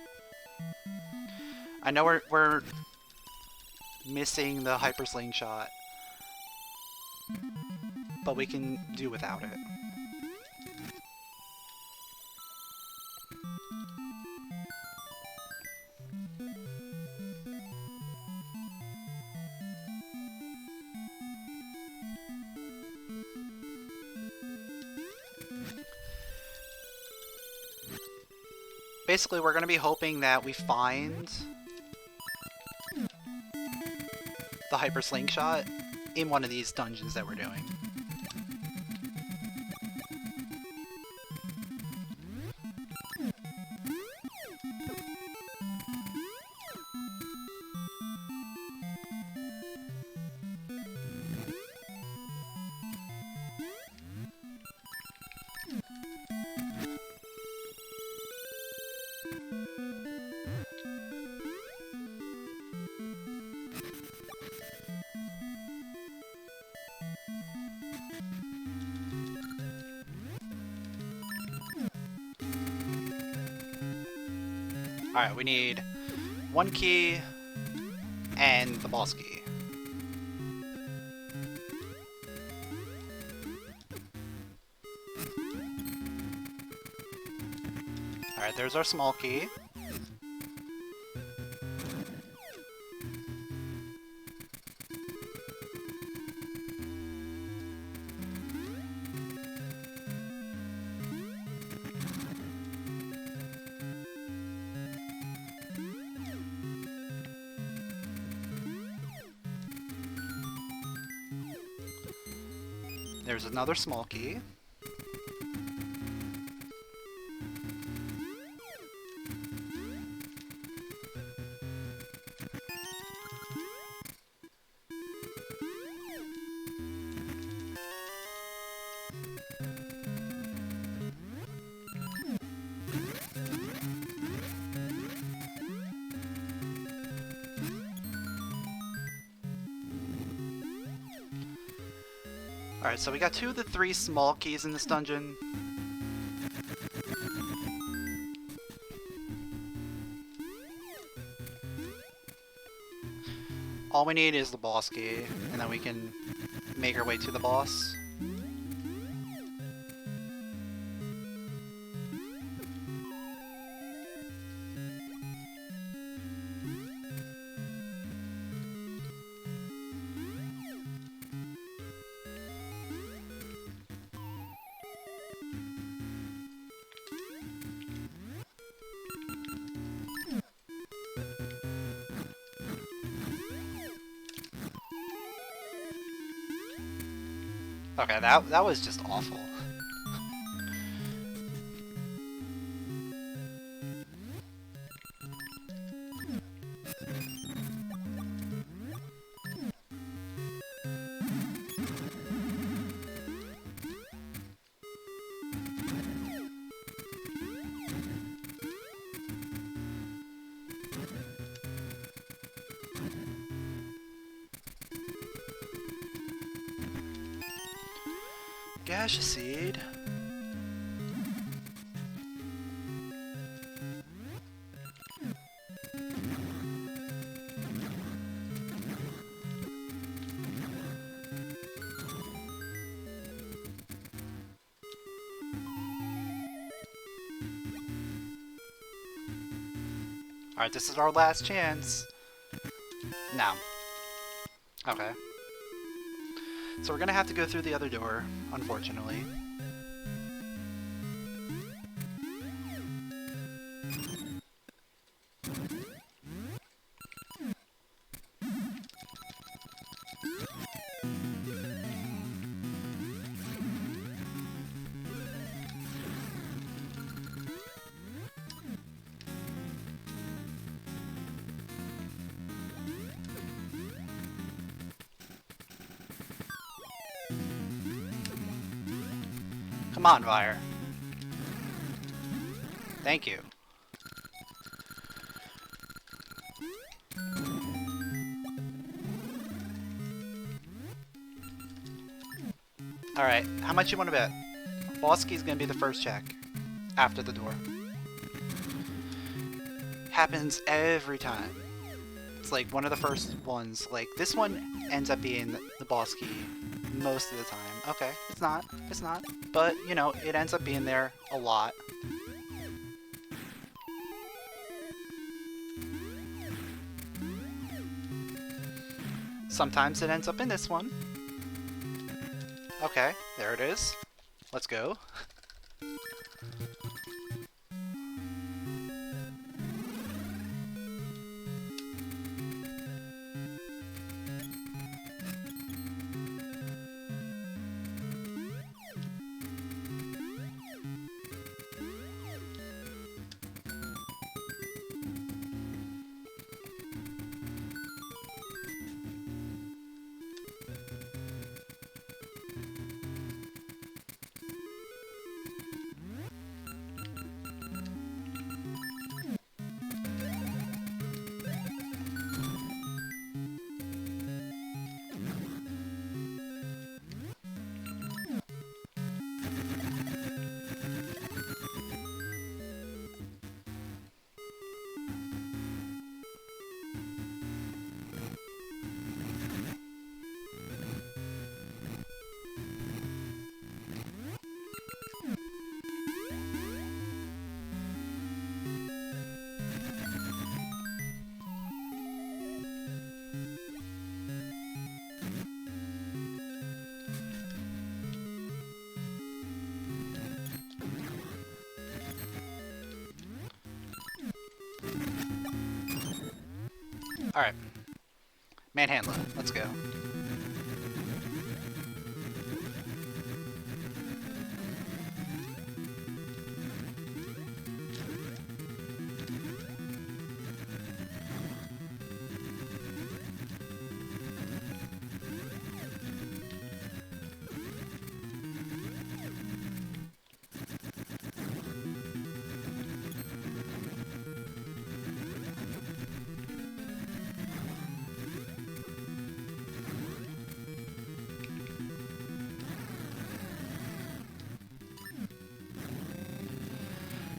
I know we're missing the hyper slingshot, but we can do without it. Basically, we're going to be hoping that we find the hyper slingshot in one of these dungeons that we're doing. Alright, we need one key and the boss key. Alright, there's our small key. There's another small key. Alright, so we got 2 of the 3 small keys in this dungeon. All we need is the boss key, and then we can make our way to the boss. Okay, that was just awful. Gasha seed. Alright, this is our last chance. No. Okay. So we're gonna have to go through the other door, unfortunately. Come on, Fire. Thank you. Alright, how much you want to bet? Boss key's gonna be the first check. After the door. Happens every time. It's like one of the first ones. Like, this one ends up being the boss key most of the time. Okay, it's not. It's not. But, you know, it ends up being there a lot. Sometimes it ends up in this one. Okay, there it is. Let's go. Alright. Manhandler, let's go.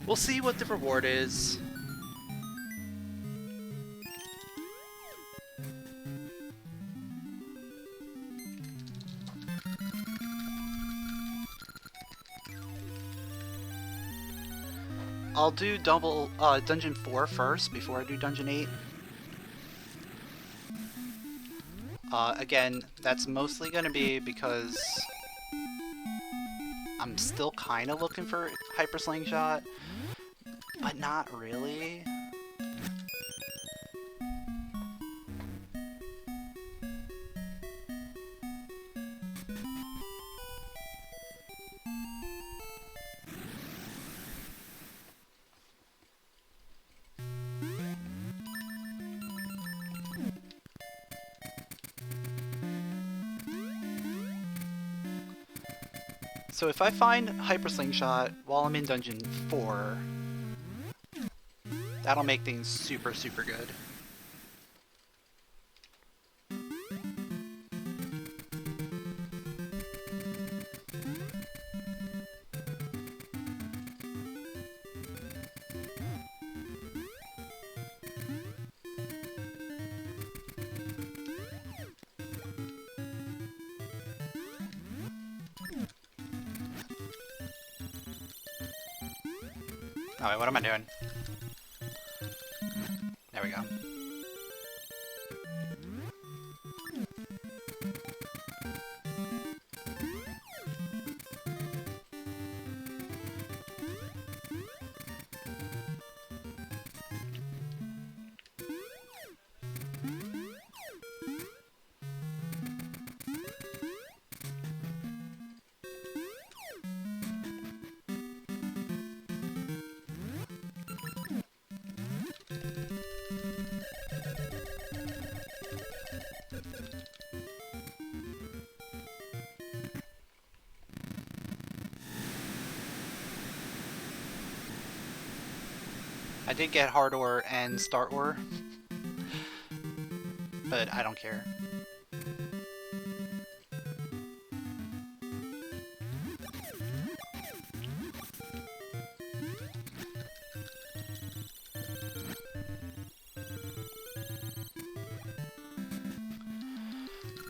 We'll see what the reward is. I'll do Dungeon 4 first before I do Dungeon 8. Again, that's mostly going to be because I'm still kind of looking for Hyper Slingshot, but not really. So if I find Hyper Slingshot while I'm in Dungeon 4, that'll make things super, super good. Oh wait, what am I doing? There we go. I did get hard ore and start ore, but I don't care.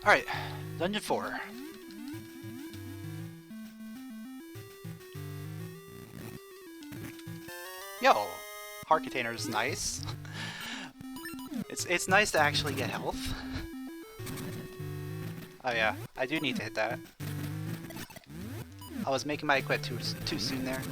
Alright, Dungeon 4. Yo! Heart container is nice. It's nice to actually get health. Oh yeah, I do need to hit that. I was making my quit too soon there.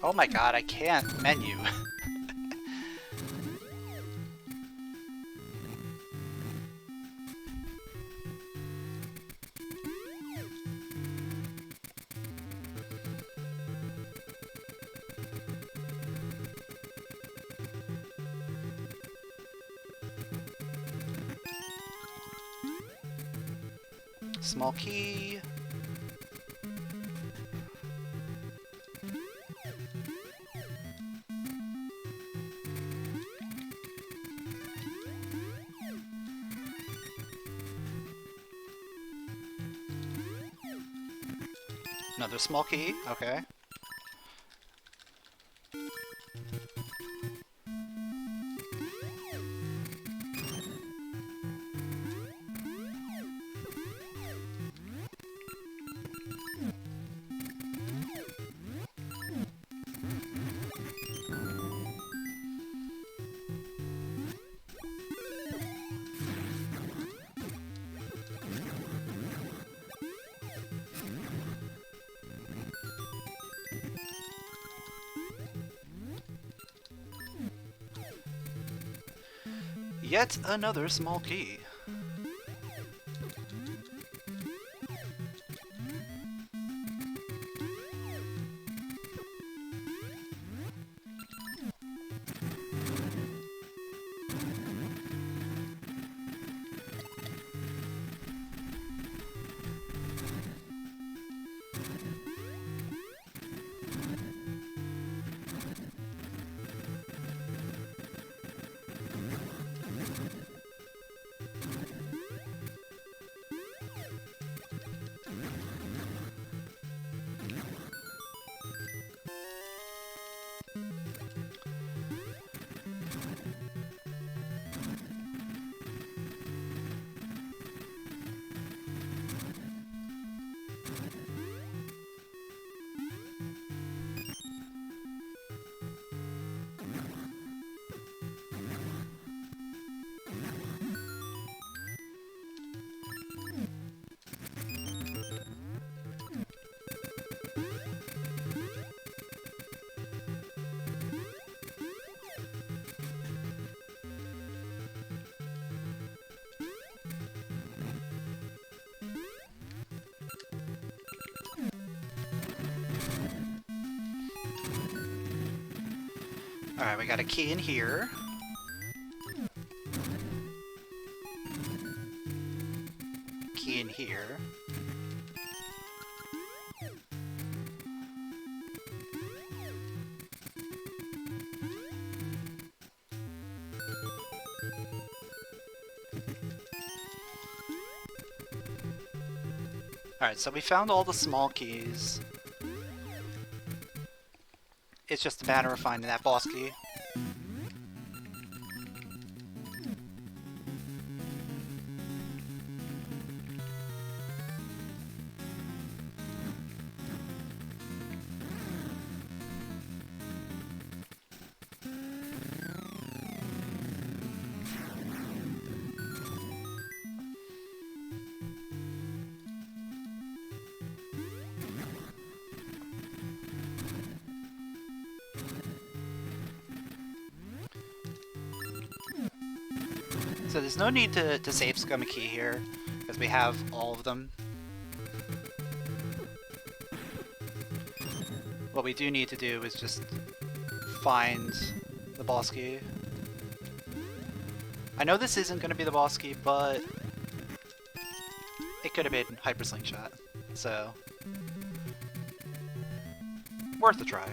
Oh my god, I can't menu. Small key. Another small key, okay. Yet another small key. Alright, we got a key in here. Key in here. Alright, so we found all the small keys. It's just a matter of finding that boss key. So there's no need to save scum a key here, because we have all of them. What we do need to do is just find the boss key. I know this isn't going to be the boss key, but it could have been Hyper Slingshot, so worth a try.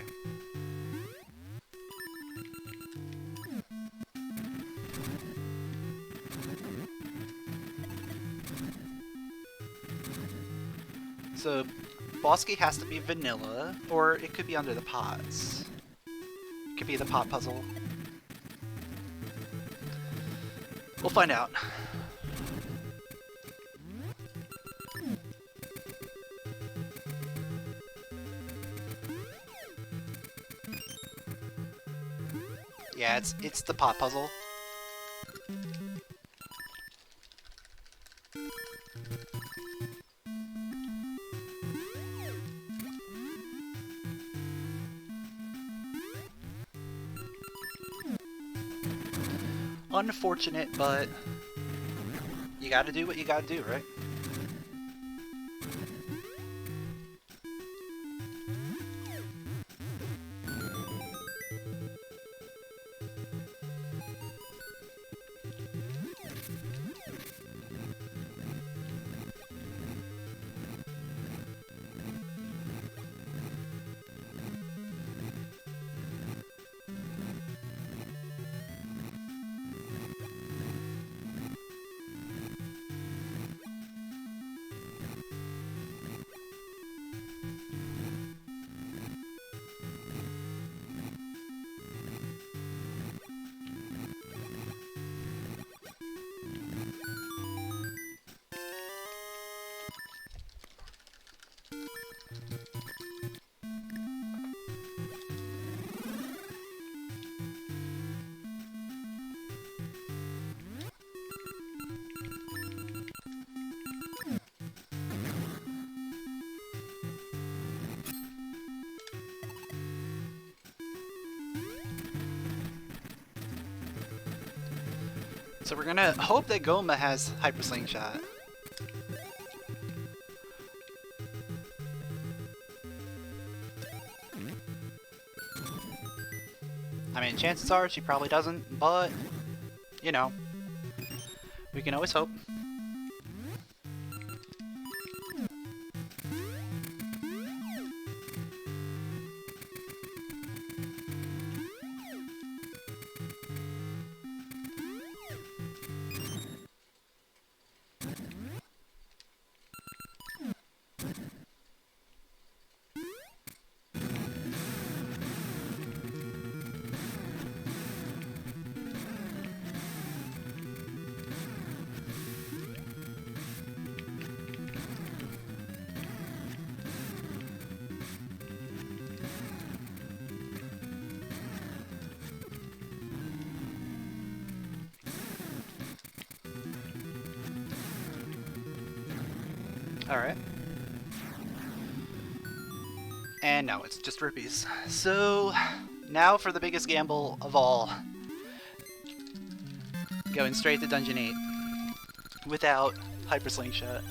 So, boss key has to be vanilla, or it could be under the pots. It could be the pot puzzle. We'll find out. Yeah, it's the pot puzzle. Unfortunate, but you gotta do what you gotta do, right? So we're gonna hope that Goma has Hyper Slingshot. I mean, chances are she probably doesn't, but, you know, we can always hope. Alright. And no, it's just rupees. So, now for the biggest gamble of all. Going straight to Dungeon 8. Without Hyper Slingshot.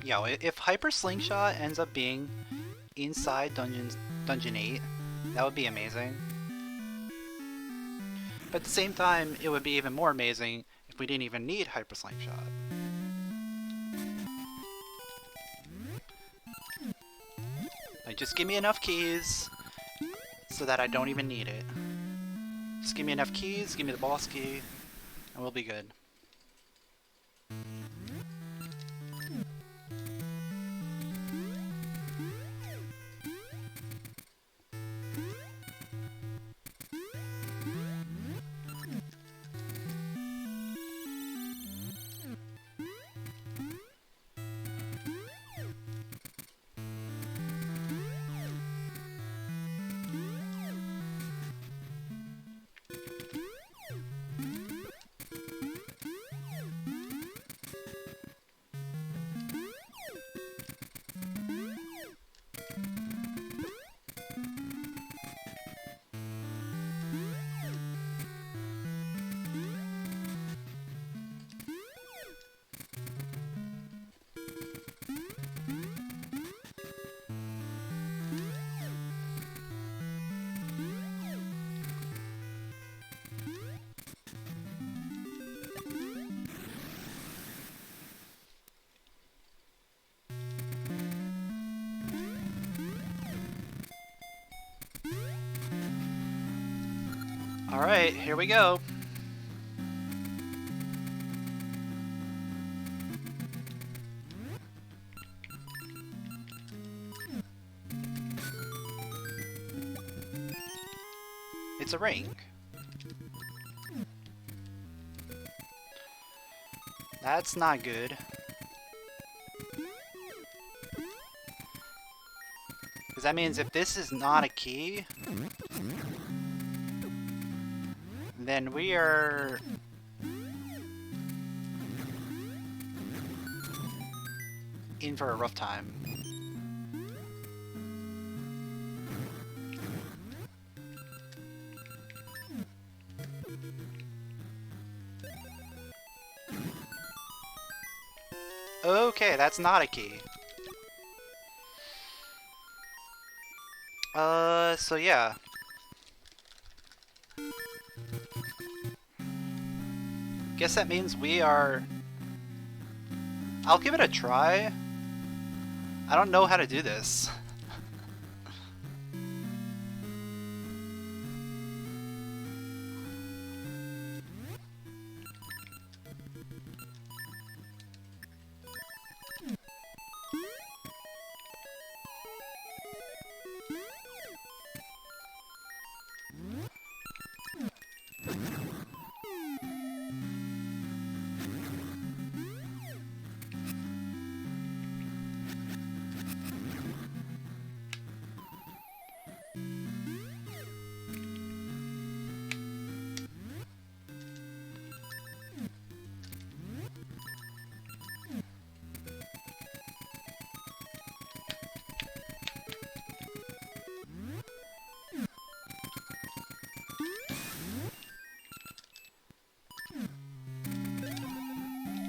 Yo, if Hyper Slingshot ends up being inside Dungeon 8, that would be amazing. But at the same time, it would be even more amazing if we didn't even need Hyper Slingshot. Like, just give me enough keys so that I don't even need it. Just give me enough keys, give me the boss key, and we'll be good. Alright, here we go. It's a ring. That's not good. Because that means if this is not a key, then we are in for a rough time. Okay, that's not a key. So yeah. Guess that means we are... I'll give it a try. I don't know how to do this.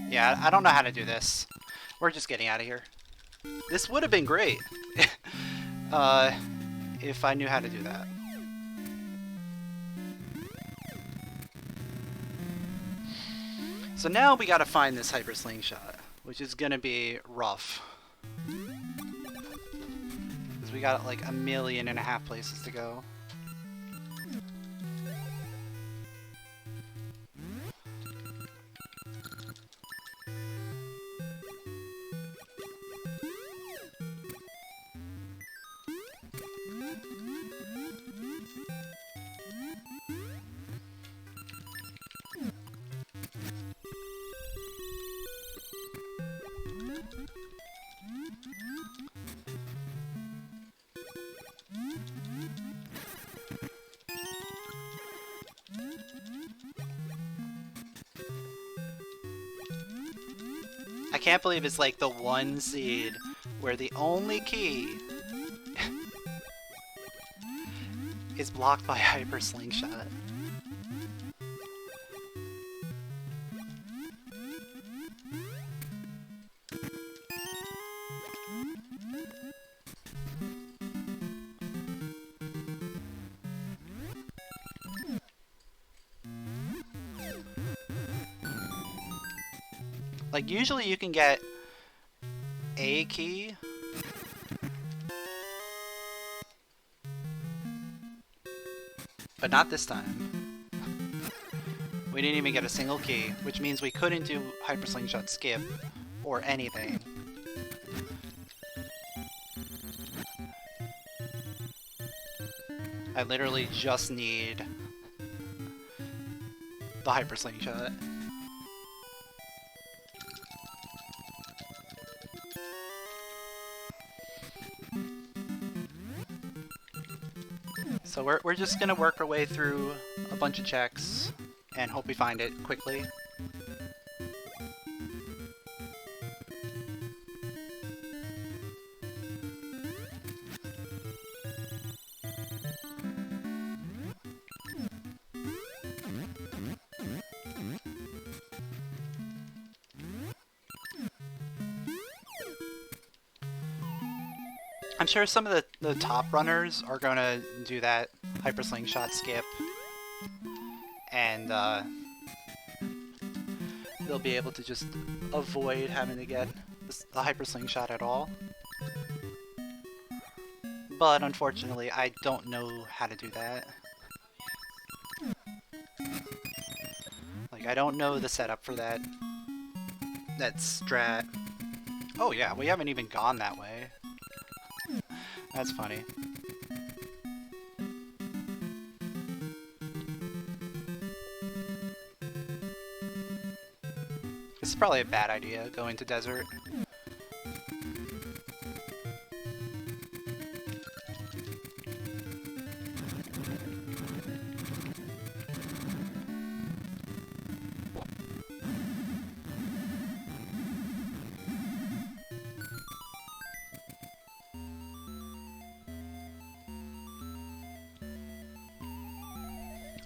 Yeah, I don't know how to do this. We're just getting out of here. This would have been great if I knew how to do that. So now we gotta find this Hyper Slingshot, which is gonna be rough. Because we got like 1.5 million places to go. I can't believe it's like the one seed where the only key is blocked by Hyper Slingshot. Like, usually you can get a key. But not this time. We didn't even get a single key, which means we couldn't do Hyper Slingshot skip or anything. I literally just need the Hyper Slingshot. So we're just gonna work our way through a bunch of checks and hope we find it quickly. I'm sure some of the top runners are gonna do that Hyper Slingshot skip, and they'll be able to just avoid having to get the Hyper Slingshot at all. But unfortunately, I don't know how to do that. Like, I don't know the setup for that strat. Oh yeah, we haven't even gone that way. That's funny. This is probably a bad idea, going to desert.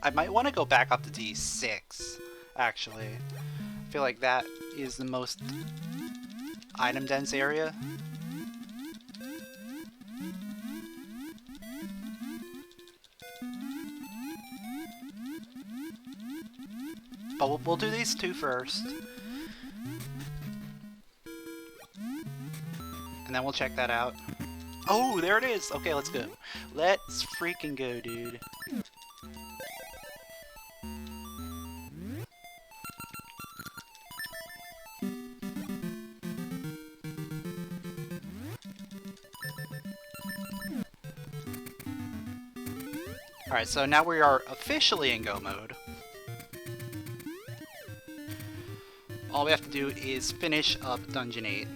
I might want to go back up to D6, actually. I feel like that is the most item-dense area. But we'll do these two first. And then we'll check that out. Oh, there it is! Okay, let's go. Let's freaking go, dude. Alright, so now we are officially in go mode. All we have to do is finish up Dungeon 8.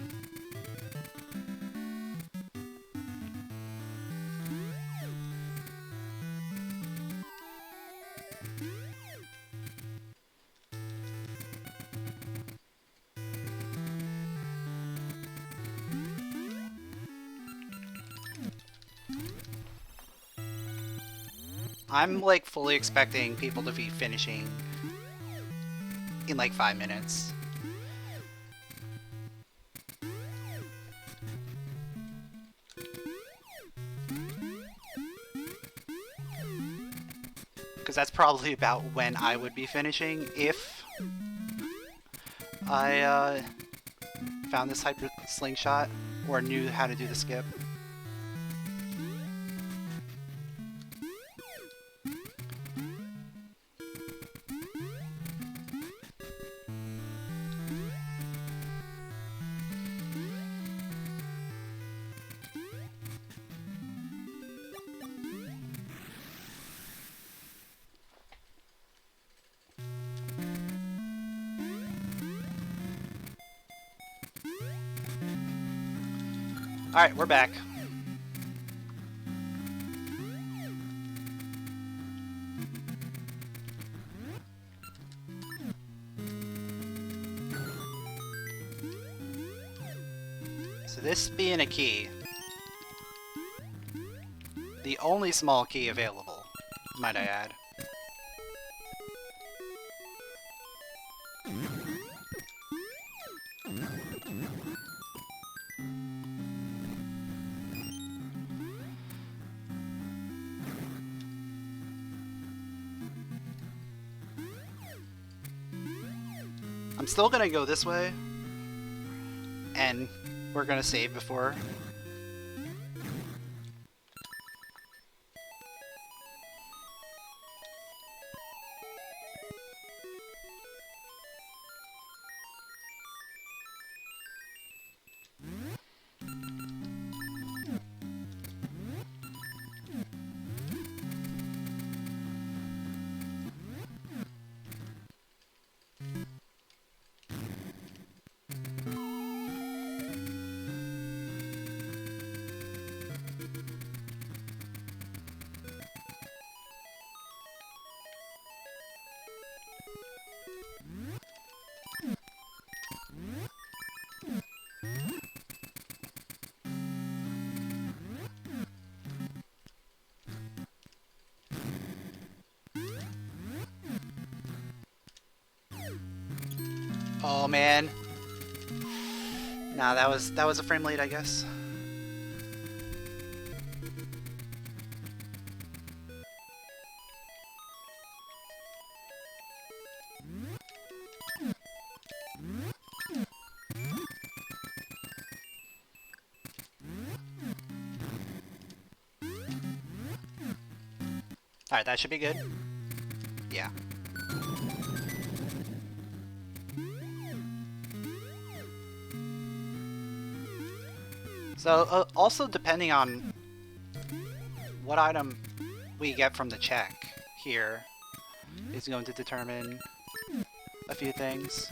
I'm like fully expecting people to be finishing in like 5 minutes. Because that's probably about when I would be finishing if I found this Hyper Slingshot or knew how to do the skip. Alright, we're back. So this being a key, the only small key available, might I add. I'm still gonna go this way, and we're gonna save before. Oh man. Nah, that was a frame lead, I guess. Alright, that should be good. Yeah. So, also depending on what item we get from the check here is going to determine a few things.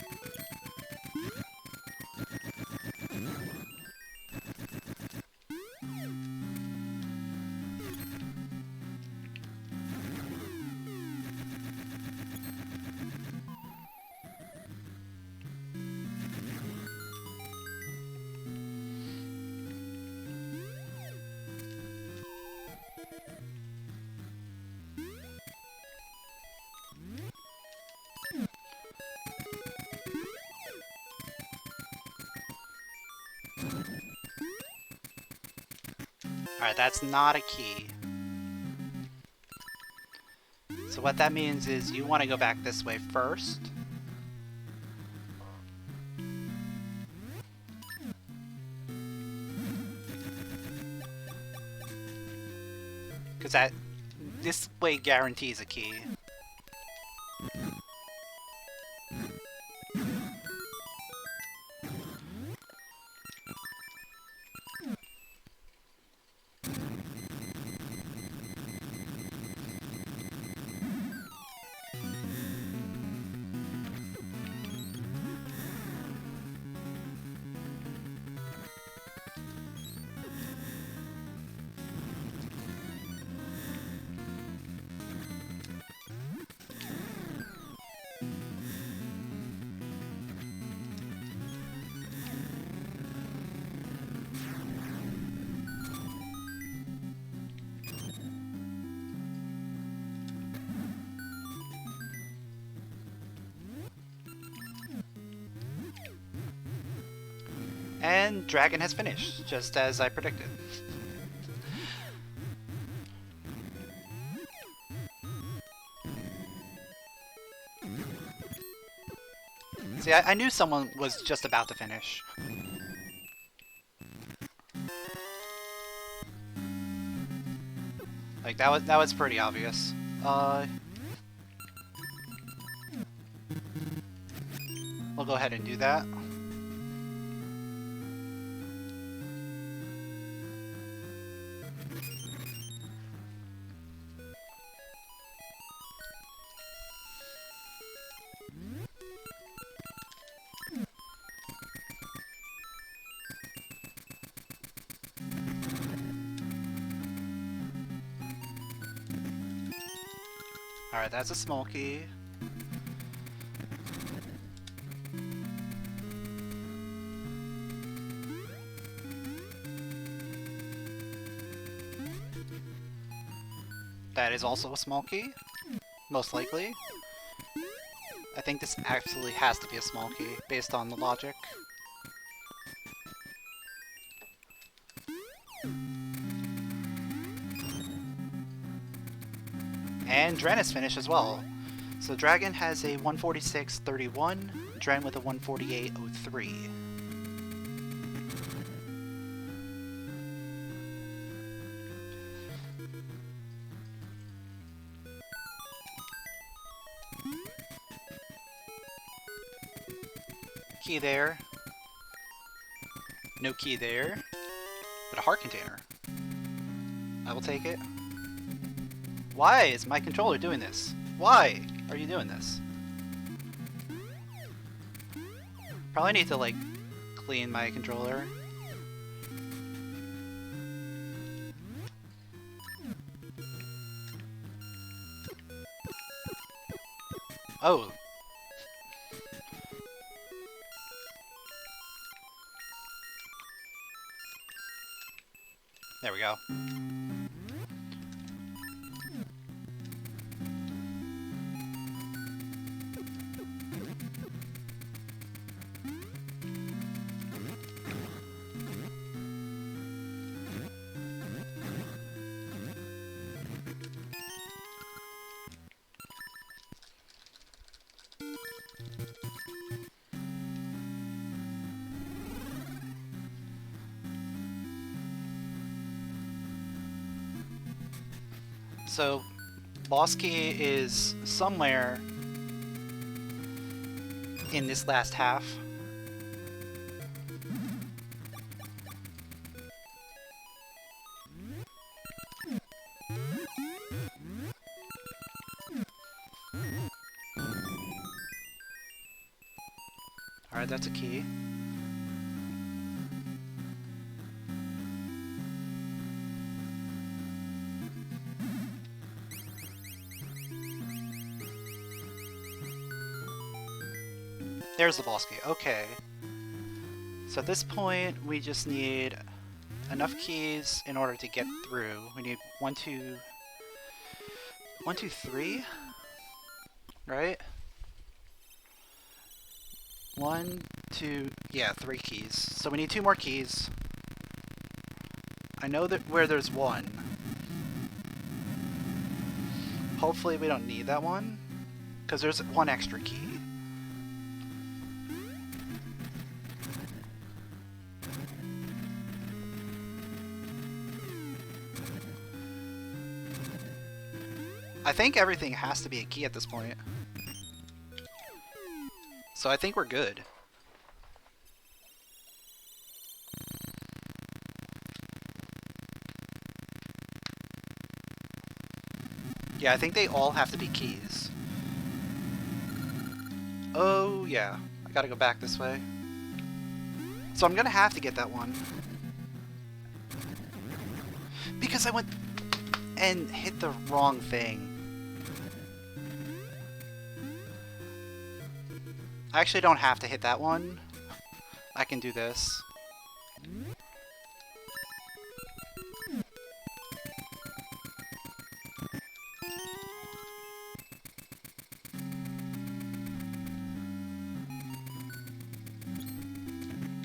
Alright, that's not a key. So what that means is you want to go back this way first. Because this way guarantees a key. And Dragon has finished, just as I predicted. See, I knew someone was just about to finish. Like, that was pretty obvious. We'll go ahead and do that. Alright, that's a small key. That is also a small key, most likely. I think this actually has to be a small key, based on the logic. And Dren is finished as well. So Dragon has a 146.31, Dren with a 148.03. Key there. No key there. But a heart container. I will take it. Why is my controller doing this? Why are you doing this? Probably need to, like, clean my controller. Oh. There we go. So, boss key is somewhere in this last half. Alright, that's a key. There's the boss key. Okay. So at this point, we just need enough keys in order to get through. We need 1, 2, 3, right? 1, 2, yeah, 3 keys. So we need 2 more keys. I know that where there's 1. Hopefully we don't need that one, because there's 1 extra key. I think everything has to be a key at this point. So I think we're good. Yeah, I think they all have to be keys. Oh, yeah. I gotta go back this way. So I'm gonna have to get that one. Because I went and hit the wrong thing. I actually don't have to hit that one. I can do this.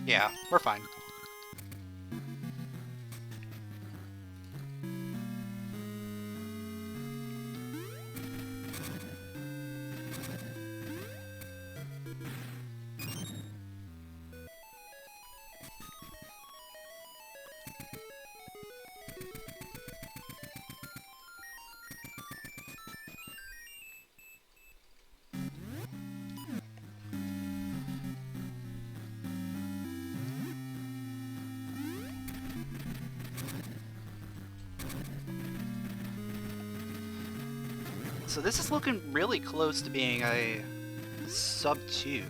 Yeah, we're fine. So this is looking really close to being a sub 2.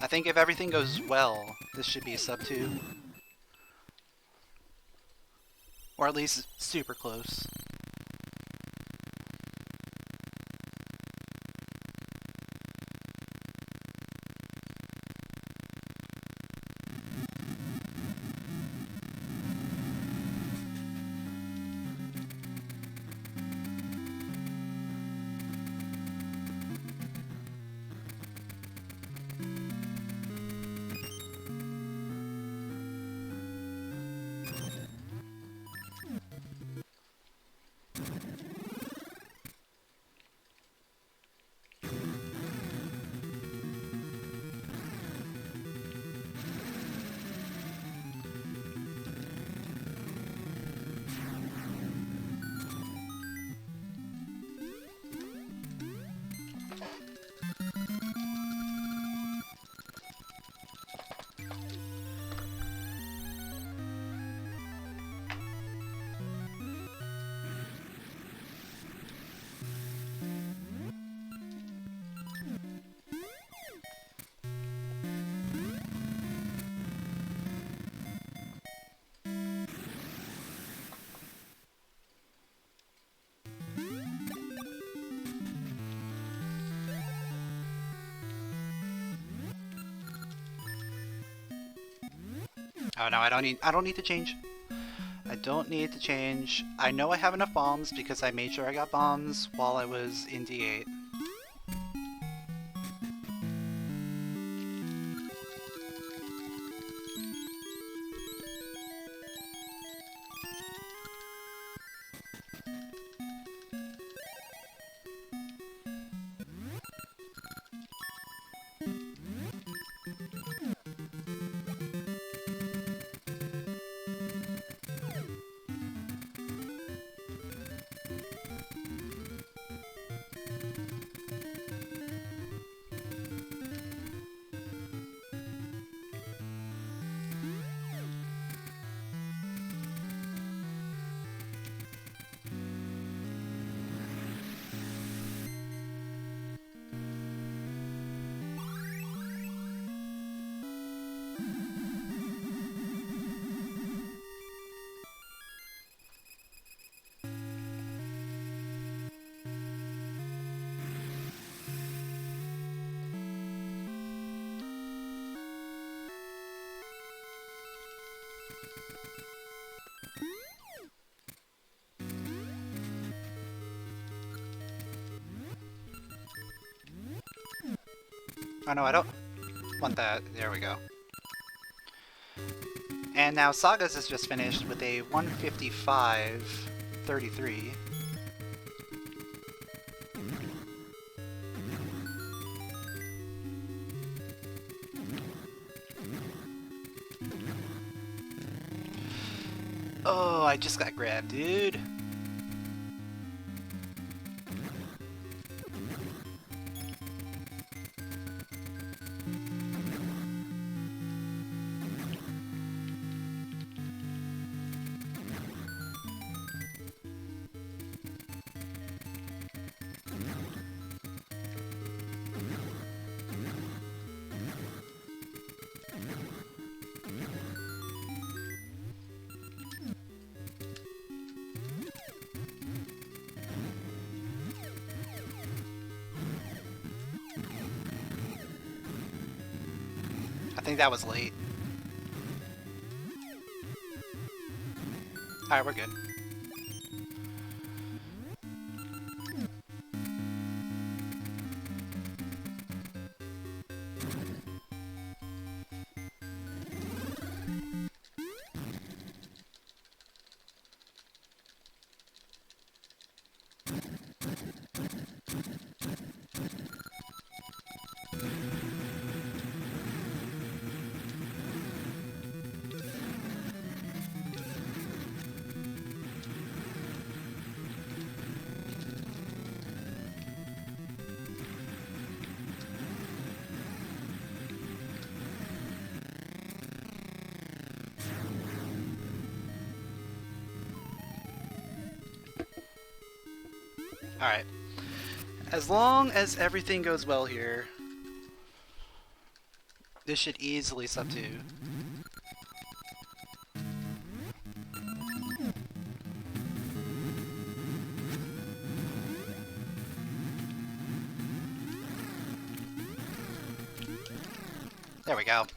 I think if everything goes well, this should be a sub 2. Or at least super close. Oh no, I don't need to change. I don't need to change. I know I have enough bombs because I made sure I got bombs while I was in D8. Oh no, I don't want that. There we go. And now Sagas is just finished with a 155.33. Oh, I just got grabbed, dude. I think that was late. Alright, we're good. Alright. As long as everything goes well here, this should easily sub 2. There we go.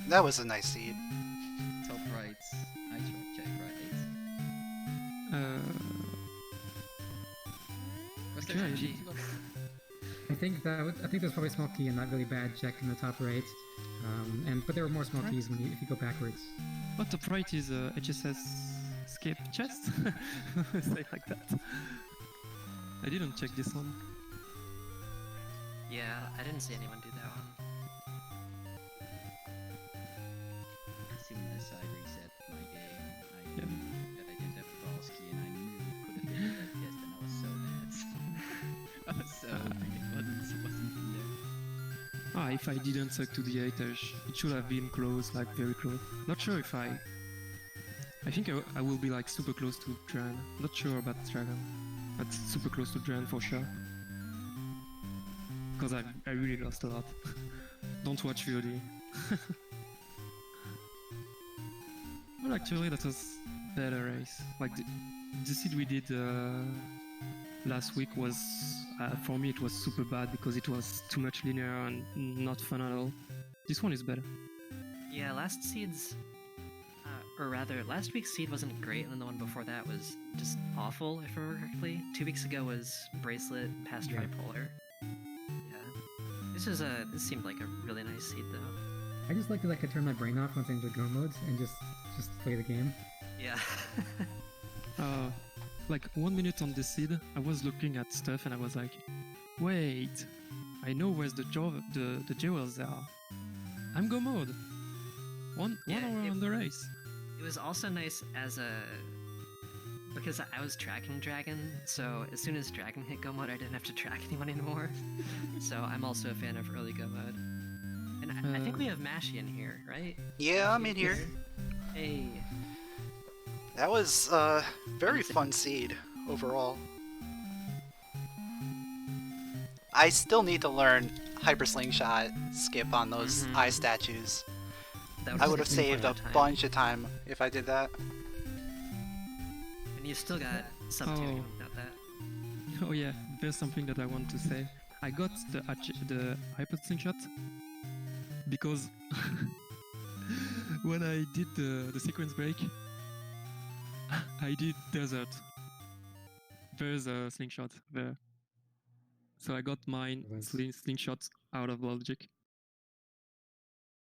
That was a nice seed. Top right. I check right. Was there Okay. actually I think there's probably a small key and that really bad check in the top right. But there were more small keys if you go backwards. What top right is HSS escape chest? Say like that. I didn't check this one. Yeah, I didn't see anyone do that one. As soon as I reset my game, I knew that I didn't have a boss key and I knew it could have been that guest and I was so mad. I was so mad it wasn't in there. If I didn't suck to the 8, it should have been close, like very close. Not sure if I think I will be like super close to Dran. Not sure about Dragon, but super close to Dran for sure. Because I really lost a lot. Don't watch VOD. Well, actually, that was better race. Like the seed we did last week was, for me, it was super bad because it was too much linear and not fun at all. This one is better. Yeah, last seed's, or rather, last week's seed wasn't great, and then the one before that was just awful, if I remember correctly. 2 weeks ago was bracelet past tripolar. Yeah, this seemed like a really nice seed though. I just like that I could turn my brain off once I enter go modes and just play the game. Yeah. Like 1 minute on the seed, I was looking at stuff and I was like, wait, I know where's the jewels are. I'm go mode. One hour on the race. It was also nice as because I was tracking Dragon, so as soon as Dragon hit go mode, I didn't have to track anyone anymore. So I'm also a fan of early go mode. And I think we have Mashy in here, right? Yeah, I'm in here. Hey. That was a very fun seed overall. I still need to learn hyper slingshot skip on those eye statues. I would have saved a bunch of time if I did that. And you still got sub 2 even without that. Oh yeah, there's something that I want to say. I got the hyper slingshot because when I did the sequence break, I did desert. There's a slingshot there. So I got mine slingshot out of logic.